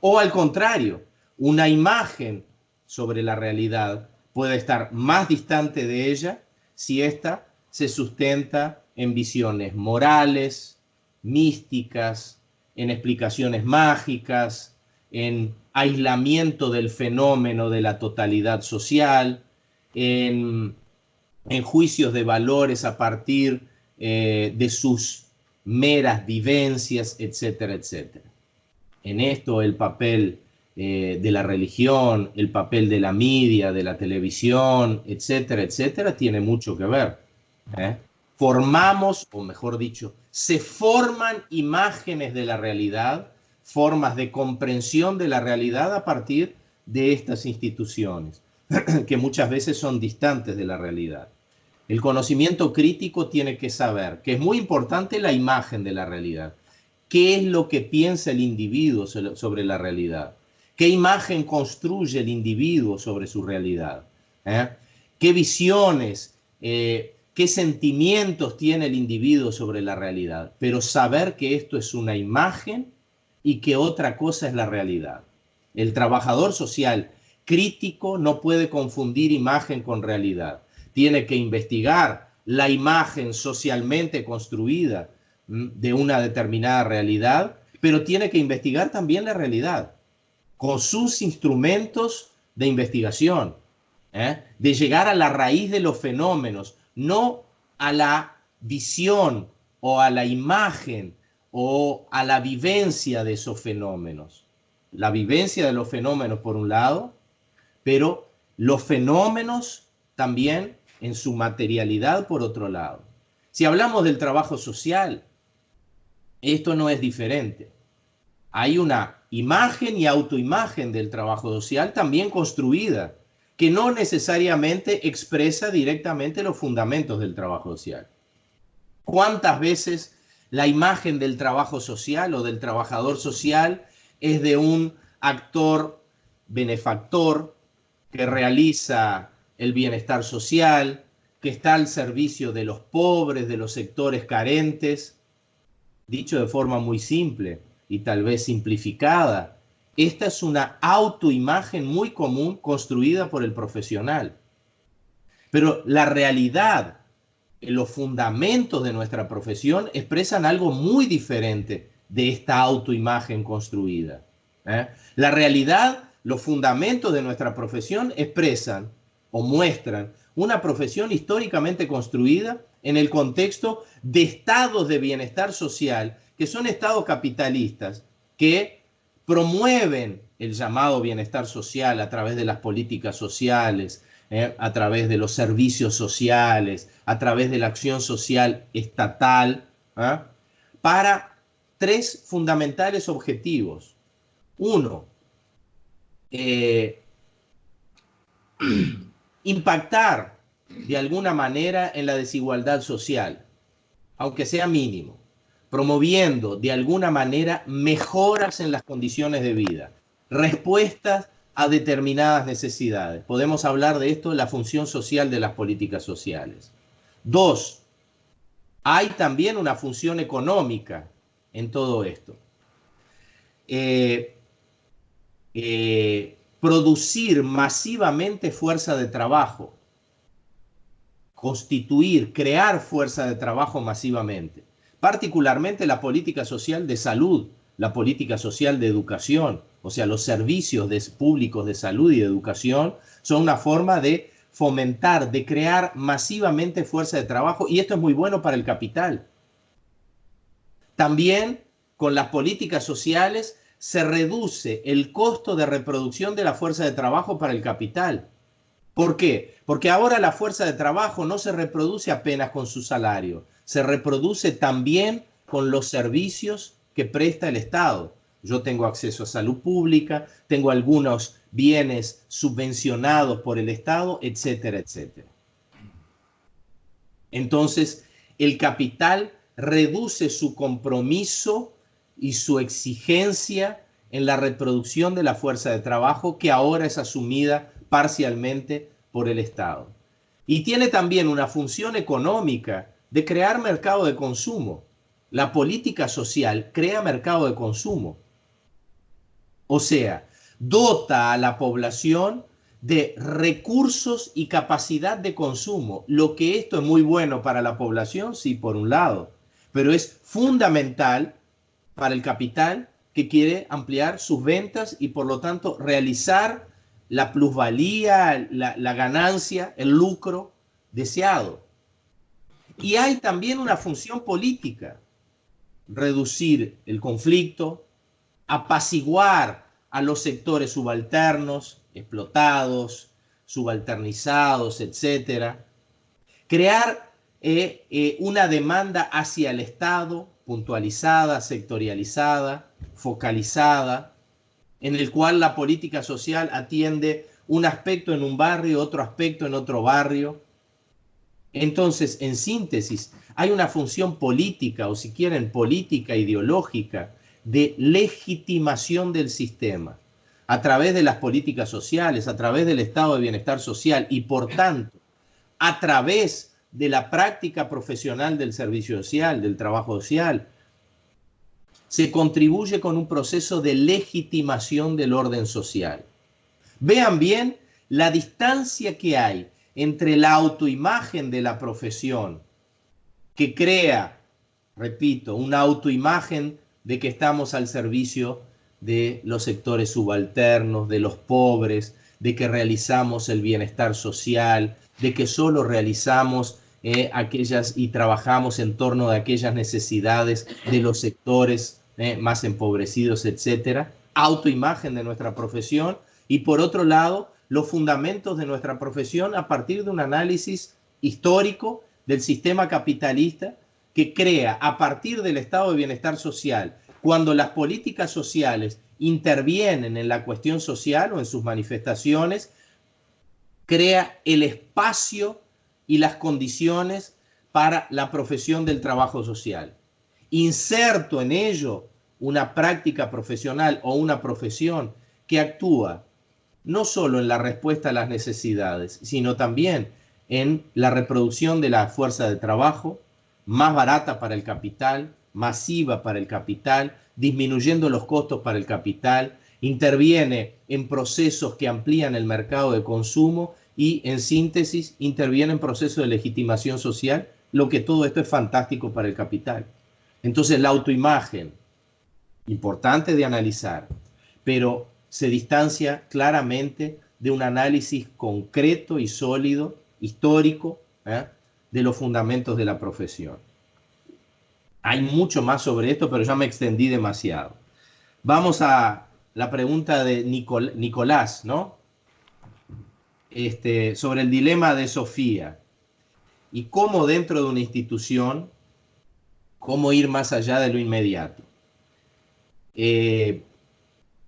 O al contrario, una imagen sobre la realidad puede estar más distante de ella si ésta se sustenta en visiones morales, místicas, en explicaciones mágicas, en aislamiento del fenómeno de la totalidad social, en juicios de valores a partir de sus meras vivencias, etcétera, etcétera. En esto el papel de la religión, el papel de la media, de la televisión, etcétera, etcétera, tiene mucho que ver. Formamos, o mejor dicho, se forman imágenes de la realidad, formas de comprensión de la realidad a partir de estas instituciones, que muchas veces son distantes de la realidad. El conocimiento crítico tiene que saber que es muy importante la imagen de la realidad. ¿Qué es lo que piensa el individuo sobre la realidad? ¿Qué imagen construye el individuo sobre su realidad? ¿Qué visiones, qué sentimientos tiene el individuo sobre la realidad? Pero saber que esto es una imagen y que otra cosa es la realidad. El trabajador social crítico no puede confundir imagen con realidad. Tiene que investigar la imagen socialmente construida de una determinada realidad, pero tiene que investigar también la realidad con sus instrumentos de investigación, de llegar a la raíz de los fenómenos, no a la visión o a la imagen o a la vivencia de esos fenómenos. La vivencia de los fenómenos por un lado, pero los fenómenos también en su materialidad por otro lado. Si hablamos del trabajo social, esto no es diferente. Hay una imagen y autoimagen del trabajo social también construida, que no necesariamente expresa directamente los fundamentos del trabajo social. ¿Cuántas veces la imagen del trabajo social o del trabajador social es de un actor benefactor que realiza el bienestar social, que está al servicio de los pobres, de los sectores carentes? Dicho de forma muy simple y tal vez simplificada, esta es una autoimagen muy común construida por el profesional. Pero la realidad, los fundamentos de nuestra profesión expresan algo muy diferente de esta autoimagen construida. La realidad, los fundamentos de nuestra profesión expresan o muestran una profesión históricamente construida en el contexto de estados de bienestar social, que son estados capitalistas, que promueven el llamado bienestar social a través de las políticas sociales, a través de los servicios sociales, a través de la acción social estatal, para tres fundamentales objetivos. Uno, impactar de alguna manera en la desigualdad social, aunque sea mínimo, promoviendo de alguna manera mejoras en las condiciones de vida, respuestas a determinadas necesidades. Podemos hablar de esto, la función social de las políticas sociales. Dos, hay también una función económica en todo esto. Producir masivamente fuerza de trabajo, constituir, crear fuerza de trabajo masivamente, particularmente la política social de salud, la política social de educación, o sea, los servicios públicos de salud y de educación son una forma de fomentar, de crear masivamente fuerza de trabajo, y esto es muy bueno para el capital. También con las políticas sociales se reduce el costo de reproducción de la fuerza de trabajo para el capital. ¿Por qué? Porque ahora la fuerza de trabajo no se reproduce apenas con su salario, se reproduce también con los servicios que presta el Estado. Yo tengo acceso a salud pública, tengo algunos bienes subvencionados por el Estado, etcétera, etcétera. Entonces, el capital reduce su compromiso y su exigencia en la reproducción de la fuerza de trabajo, que ahora es asumida parcialmente por el Estado. Y tiene también una función económica de crear mercado de consumo. La política social crea mercado de consumo. O sea, dota a la población de recursos y capacidad de consumo. Lo que esto es muy bueno para la población, sí, por un lado, pero es fundamental para el capital que quiere ampliar sus ventas y por lo tanto realizar la plusvalía, la ganancia, el lucro deseado. Y hay también una función política: reducir el conflicto, apaciguar a los sectores subalternos, explotados, subalternizados, etcétera. Crear una demanda hacia el Estado, puntualizada, sectorializada, focalizada, en el cual la política social atiende un aspecto en un barrio, otro aspecto en otro barrio. Entonces, en síntesis, hay una función política, o si quieren, política ideológica, de legitimación del sistema, a través de las políticas sociales, a través del estado de bienestar social y, por tanto, a través de la práctica profesional del servicio social, del trabajo social. se contribuye con un proceso de legitimación del orden social. Vean bien la distancia que hay entre la autoimagen de la profesión, que crea, repito, una autoimagen de que estamos al servicio de los sectores subalternos, de los pobres, de que realizamos el bienestar social, de que solo realizamos aquellas y trabajamos en torno a aquellas necesidades de los sectores más empobrecidos, etcétera. Autoimagen de nuestra profesión y, por otro lado, los fundamentos de nuestra profesión a partir de un análisis histórico del sistema capitalista que crea a partir del estado de bienestar social, cuando las políticas sociales intervienen en la cuestión social o en sus manifestaciones, crea el espacio y las condiciones para la profesión del trabajo social. Inserto en ello una práctica profesional o una profesión que actúa no solo en la respuesta a las necesidades, sino también en la reproducción de la fuerza de trabajo, más barata para el capital, masiva para el capital, disminuyendo los costos para el capital, interviene en procesos que amplían el mercado de consumo y, en síntesis, interviene en procesos de legitimación social, lo que todo esto es fantástico para el capital. Entonces, la autoimagen, importante de analizar, pero se distancia claramente de un análisis concreto y sólido, histórico, de los fundamentos de la profesión. Hay mucho más sobre esto, pero ya me extendí demasiado. Vamos a la pregunta de Nicolás, ¿no? Sobre el dilema de Sofía y cómo dentro de una institución, cómo ir más allá de lo inmediato.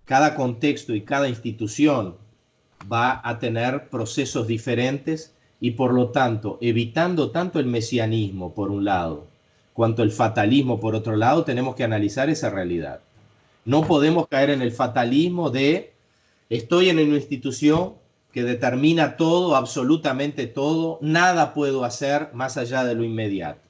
Cada contexto y cada institución va a tener procesos diferentes y, por lo tanto, evitando tanto el mesianismo por un lado, cuanto el fatalismo por otro lado, tenemos que analizar esa realidad. No podemos caer en el fatalismo de estoy en una institución que determina todo, absolutamente todo, nada puedo hacer más allá de lo inmediato.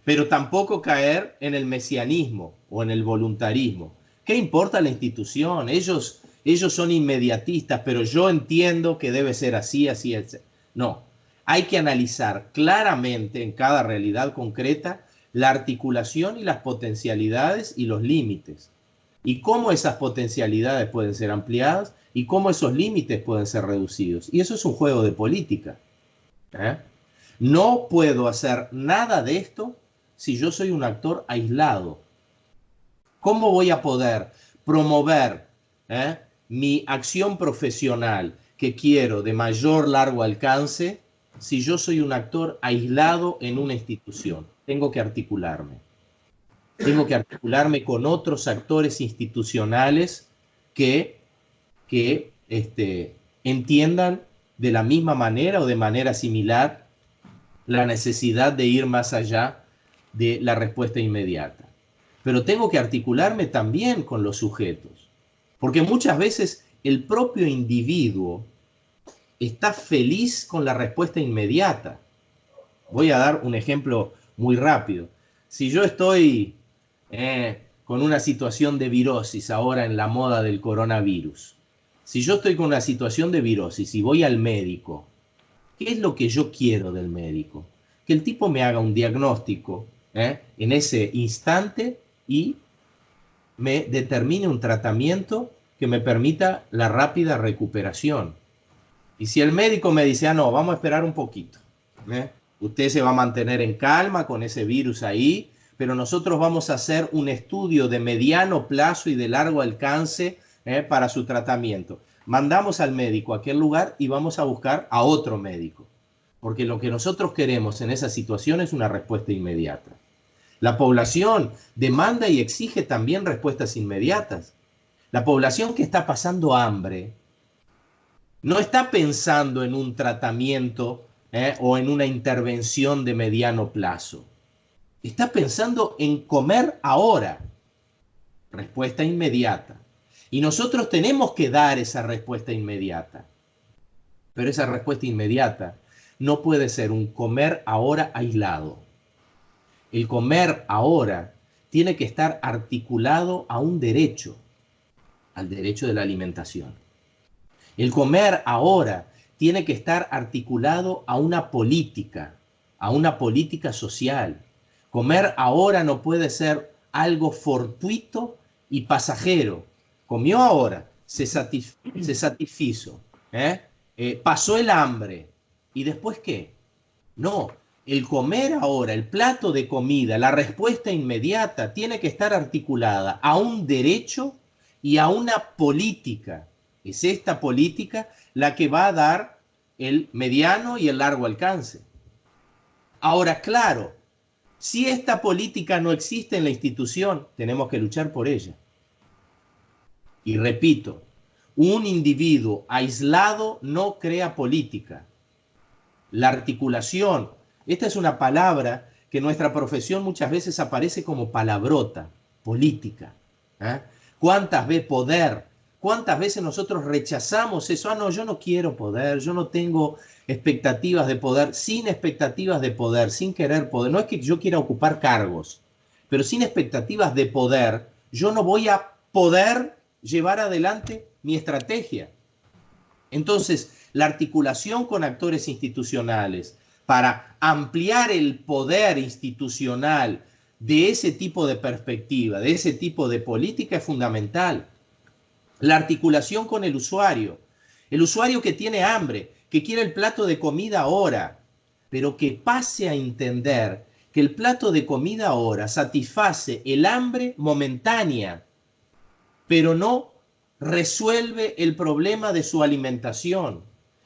Pero tampoco caer en el mesianismo o en el voluntarismo. ¿Qué importa la institución? Ellos son inmediatistas, pero yo entiendo que debe ser así, así, etc. No, hay que analizar claramente en cada realidad concreta la articulación y las potencialidades y los límites. Y cómo esas potencialidades pueden ser ampliadas y cómo esos límites pueden ser reducidos. Y eso es un juego de política. No puedo hacer nada de esto si yo soy un actor aislado. ¿Cómo voy a poder promover mi acción profesional que quiero de mayor largo alcance si yo soy un actor aislado en una institución? Tengo que articularme. Tengo que articularme con otros actores institucionales que entiendan de la misma manera o de manera similar la necesidad de ir más allá de la respuesta inmediata. Pero tengo que articularme también con los sujetos, porque muchas veces el propio individuo está feliz con la respuesta inmediata. Voy a dar un ejemplo muy rápido. Si yo estoy con una situación de virosis ahora en la moda del coronavirus, si yo estoy con una situación de virosis y voy al médico, ¿qué es lo que yo quiero del médico? Que el tipo me haga un diagnóstico en ese instante y me determine un tratamiento que me permita la rápida recuperación. Y si el médico me dice, no, vamos a esperar un poquito, usted se va a mantener en calma con ese virus ahí, pero nosotros vamos a hacer un estudio de mediano plazo y de largo alcance para su tratamiento. Mandamos al médico a aquel lugar y vamos a buscar a otro médico, porque lo que nosotros queremos en esa situación es una respuesta inmediata. La población demanda y exige también respuestas inmediatas. La población que está pasando hambre no está pensando en un tratamiento o en una intervención de mediano plazo. Está pensando en comer ahora. Respuesta inmediata. Y nosotros tenemos que dar esa respuesta inmediata. Pero esa respuesta inmediata no puede ser un comer ahora aislado. El comer ahora tiene que estar articulado a un derecho, al derecho de la alimentación. El comer ahora tiene que estar articulado a una política social. Comer ahora no puede ser algo fortuito y pasajero. Comió ahora, se satisfizo, pasó el hambre. ¿Y después qué? No, el comer ahora, el plato de comida, la respuesta inmediata tiene que estar articulada a un derecho y a una política. Es esta política la que va a dar el mediano y el largo alcance. Ahora, claro, si esta política no existe en la institución, tenemos que luchar por ella. Y repito, un individuo aislado no crea política. La articulación, esta es una palabra que en nuestra profesión muchas veces aparece como palabrota, política. ¿Cuántas veces poder? ¿Cuántas veces nosotros rechazamos eso? No, yo no quiero poder, yo no tengo expectativas de poder, sin expectativas de poder, sin querer poder. No es que yo quiera ocupar cargos, pero sin expectativas de poder, yo no voy a poder llevar adelante mi estrategia. Entonces, la articulación con actores institucionales para ampliar el poder institucional de ese tipo de perspectiva, de ese tipo de política es fundamental. La articulación con el usuario que tiene hambre, que quiere el plato de comida ahora, pero que pase a entender que el plato de comida ahora satisface el hambre momentánea, pero no resuelve el problema de su alimentación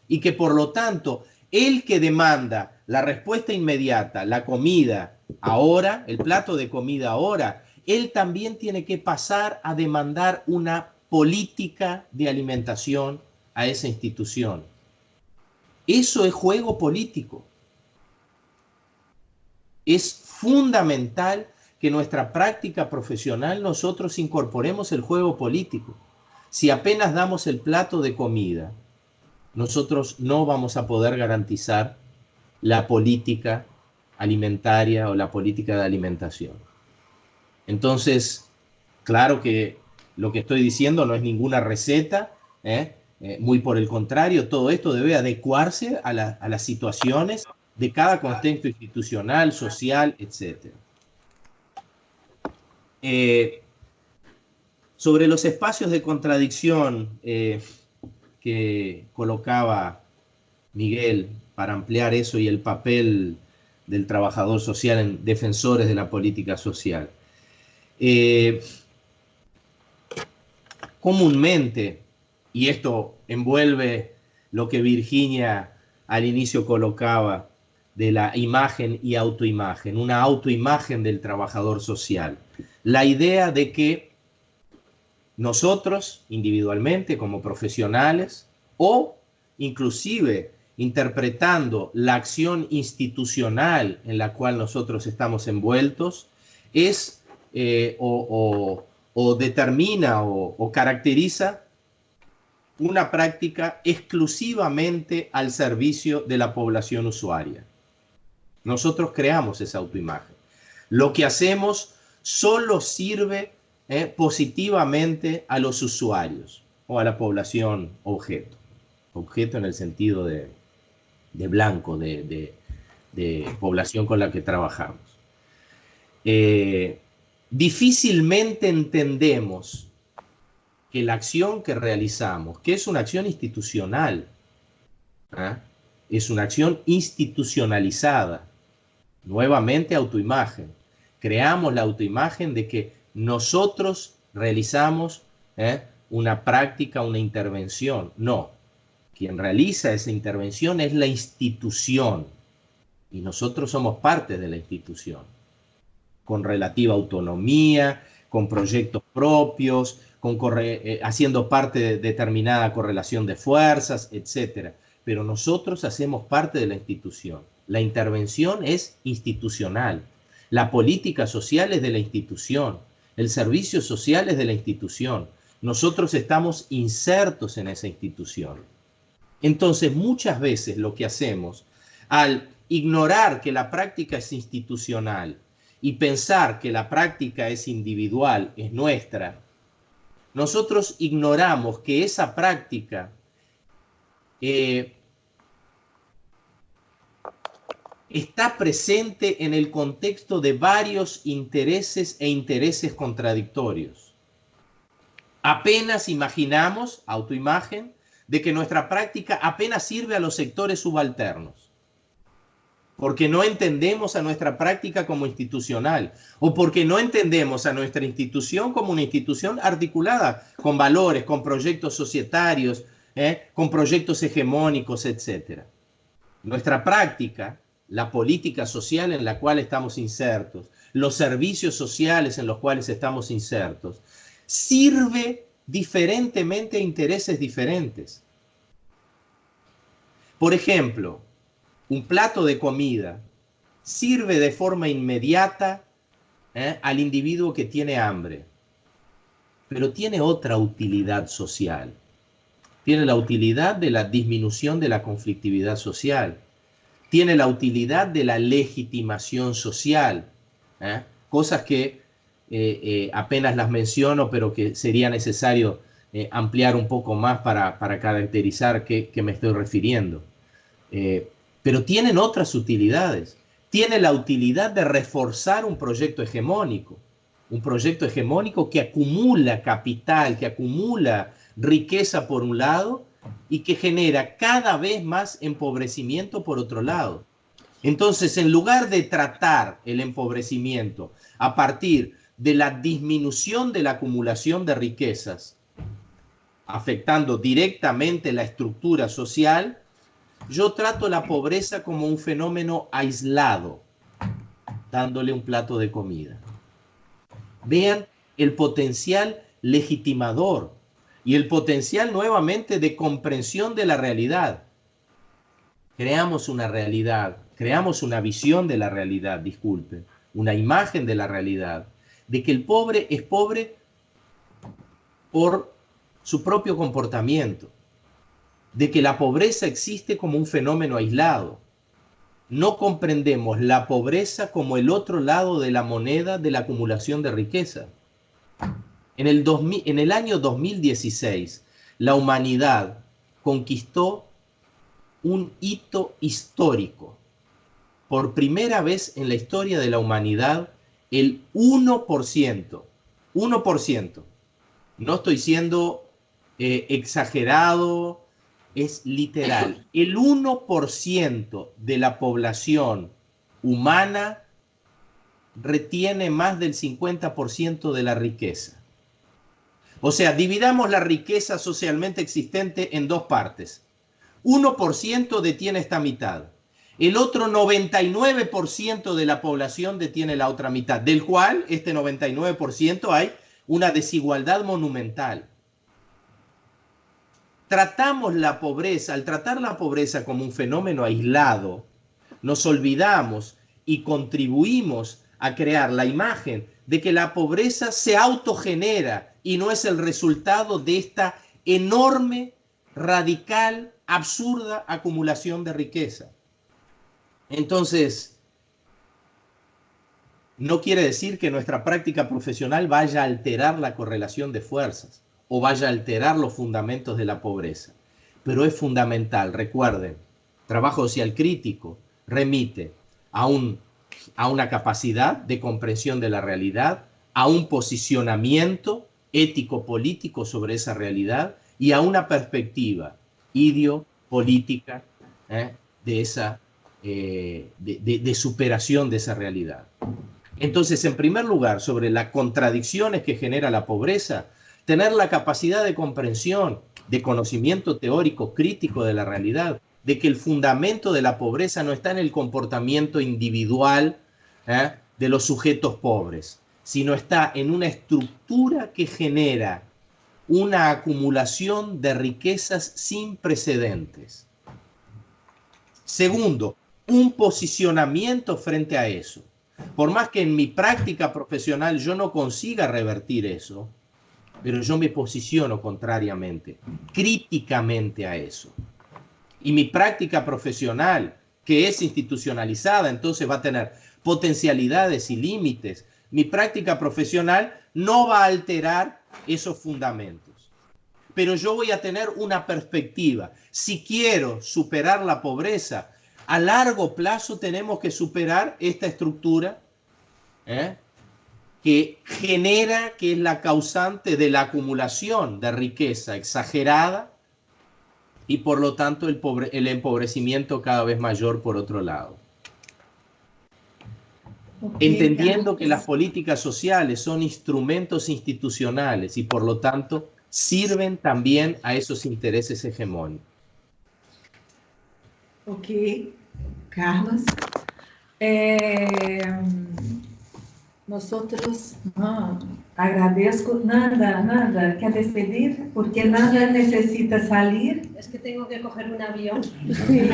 y que por lo tanto el que demanda la respuesta inmediata, la comida ahora, el plato de comida ahora, él también tiene que pasar a demandar una política de alimentación a esa institución. Eso es juego político. Es fundamental que en nuestra práctica profesional nosotros incorporemos el juego político. Si apenas damos el plato de comida, nosotros no vamos a poder garantizar la política alimentaria o la política de alimentación. Entonces, claro que lo que estoy diciendo no es ninguna receta, muy por el contrario, todo esto debe adecuarse a las situaciones de cada contexto institucional, social, etc. Sobre los espacios de contradicción que colocaba Miguel para ampliar eso y el papel del trabajador social en defensores de la política social. Comúnmente, y esto envuelve lo que Virginia al inicio colocaba de la imagen y autoimagen, una autoimagen del trabajador social. La idea de que nosotros, individualmente, como profesionales, o inclusive interpretando la acción institucional en la cual nosotros estamos envueltos, es o determina o caracteriza una práctica exclusivamente al servicio de la población usuaria. Nosotros creamos esa autoimagen. Lo que hacemos solo sirve positivamente a los usuarios o a la población objeto. Objeto en el sentido de blanco, de población con la que trabajamos. Difícilmente entendemos que la acción que realizamos, que es una acción institucional, es una acción institucionalizada, nuevamente autoimagen. Creamos la autoimagen de que nosotros realizamos una práctica, una intervención. No, quien realiza esa intervención es la institución y nosotros somos parte de la institución, con relativa autonomía, con proyectos propios, haciendo parte de determinada correlación de fuerzas, etc. Pero nosotros hacemos parte de la institución. La intervención es institucional. La política social es de la institución. El servicio social es de la institución. Nosotros estamos insertos en esa institución. Entonces, muchas veces lo que hacemos, al ignorar que la práctica es institucional y pensar que la práctica es individual, es nuestra, nosotros ignoramos que esa práctica está presente en el contexto de varios intereses e intereses contradictorios. Apenas imaginamos, autoimagen, de que nuestra práctica apenas sirve a los sectores subalternos, porque no entendemos a nuestra práctica como institucional, o porque no entendemos a nuestra institución como una institución articulada con valores, con proyectos societarios, con proyectos hegemónicos, etc. Nuestra práctica, la política social en la cual estamos insertos, los servicios sociales en los cuales estamos insertos, sirve diferentemente a intereses diferentes. Por ejemplo, un plato de comida sirve de forma inmediata al individuo que tiene hambre, pero tiene otra utilidad social. Tiene la utilidad de la disminución de la conflictividad social. Tiene la utilidad de la legitimación social, cosas que apenas las menciono, pero que sería necesario ampliar un poco más para caracterizar qué me estoy refiriendo. Pero tienen otras utilidades. Tiene la utilidad de reforzar un proyecto hegemónico que acumula capital, que acumula riqueza por un lado, y que genera cada vez más empobrecimiento por otro lado. Entonces, en lugar de tratar el empobrecimiento a partir de la disminución de la acumulación de riquezas, afectando directamente la estructura social, yo trato la pobreza como un fenómeno aislado, dándole un plato de comida. Vean el potencial legitimador y el potencial nuevamente de comprensión de la realidad. Creamos una realidad, creamos una visión de la realidad, disculpen, una imagen de la realidad, de que el pobre es pobre por su propio comportamiento, de que la pobreza existe como un fenómeno aislado. No comprendemos la pobreza como el otro lado de la moneda de la acumulación de riqueza. En el año 2016, la humanidad conquistó un hito histórico. Por primera vez en la historia de la humanidad, el 1%, 1%, no estoy siendo exagerado, es literal, el 1% de la población humana retiene más del 50% de la riqueza. O sea, dividamos la riqueza socialmente existente en dos partes. 1% detiene esta mitad. El otro 99% de la población detiene la otra mitad, del cual este 99% hay una desigualdad monumental. Tratamos la pobreza, al tratar la pobreza como un fenómeno aislado, nos olvidamos y contribuimos a crear la imagen de que la pobreza se autogenera y no es el resultado de esta enorme, radical, absurda acumulación de riqueza. Entonces, no quiere decir que nuestra práctica profesional vaya a alterar la correlación de fuerzas o vaya a alterar los fundamentos de la pobreza. Pero es fundamental, recuerden, trabajo social crítico remite a una capacidad de comprensión de la realidad, a un posicionamiento ético-político sobre esa realidad y a una perspectiva ideopolítica de superación de esa realidad. Entonces, en primer lugar, sobre las contradicciones que genera la pobreza, tener la capacidad de comprensión, de conocimiento teórico crítico de la realidad, de que el fundamento de la pobreza no está en el comportamiento individual de los sujetos pobres, sino está en una estructura que genera una acumulación de riquezas sin precedentes. Segundo, un posicionamiento frente a eso. Por más que en mi práctica profesional yo no consiga revertir eso, pero yo me posiciono contrariamente, críticamente a eso. Y mi práctica profesional, que es institucionalizada, entonces va a tener potencialidades y límites. Mi práctica profesional no va a alterar esos fundamentos, pero yo voy a tener una perspectiva. Si quiero superar la pobreza, a largo plazo tenemos que superar esta estructura que genera, que es la causante de la acumulación de riqueza exagerada y por lo tanto el empobrecimiento cada vez mayor por otro lado. Entendiendo que las políticas sociales son instrumentos institucionales y por lo tanto sirven también a esos intereses hegemónicos. Ok, Carlos. Nosotros, agradezco. Nanda, ¿quer despedir? Porque Nanda necesita salir. Es que tengo que coger un avión. Sí.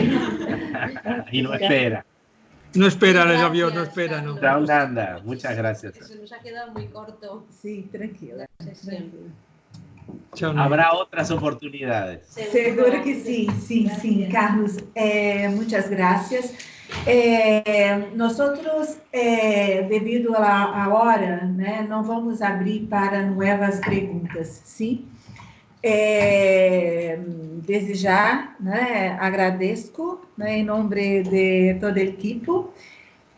Y no espera. No espera el Gracias, avión, no espera, no. Chao, Nanda. Muchas gracias. Se nos ha quedado muy corto Sí, tranquila. la sesión. Chao, Nanda. Habrá otras oportunidades. Seguro que sim, sim, sim, Carlos. Muchas gracias. Nosotros, devido à hora, né, não vamos abrir para novas perguntas, sim? Desde já, né, agradeço, né, em nome de todo o equipo.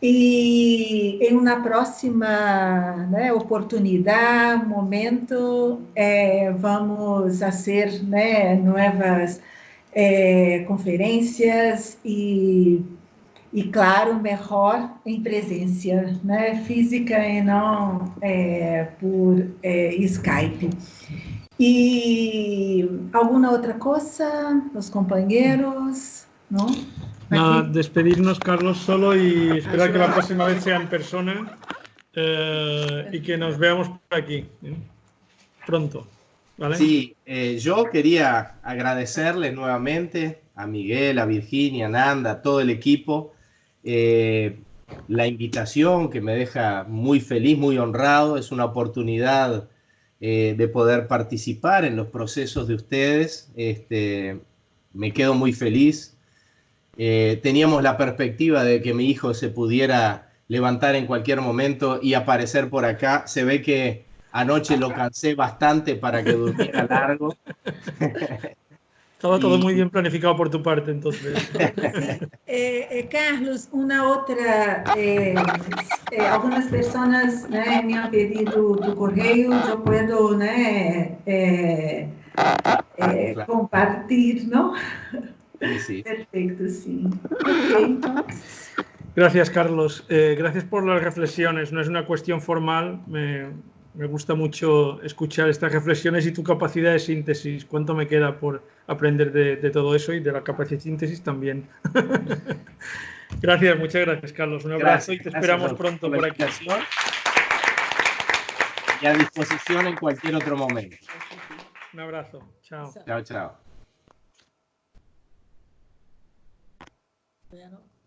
E em uma próxima, né, oportunidade, momento, vamos fazer, né, novas conferências e, claro, melhor em presença, né, física e não por Skype. E alguma outra coisa, os companheiros, não? Nada, despedirnos, Carlos, solo y esperar que la próxima vez sea en persona y que nos veamos por aquí pronto. ¿Vale? Sí, yo quería agradecerles nuevamente a Miguel, a Virginia, a Nanda, a todo el equipo, la invitación que me deja muy feliz, muy honrado. Es una oportunidad de poder participar en los procesos de ustedes. Me quedo muy feliz. Teníamos la perspectiva de que mi hijo se pudiera levantar en cualquier momento y aparecer por acá. Se ve que anoche lo cansé bastante para que durmiera largo. Estaba todo muy bien planificado por tu parte, entonces. Carlos, uma outra... algumas pessoas, né, me han pedido tu correio, eu posso, né, Claro. compartilhar, não? Sí, sí. Perfecto, sí. Okay. Gracias, Carlos. Gracias por las reflexiones. No es una cuestión formal. Me gusta mucho escuchar estas reflexiones y tu capacidad de síntesis. ¿Cuánto me queda por aprender de todo eso y de la capacidad de síntesis también? Gracias, muchas gracias, Carlos. Un abrazo y te esperamos pronto por aquí. Y a disposición en cualquier otro momento. Un abrazo. Chao. Chao, chao. Bueno.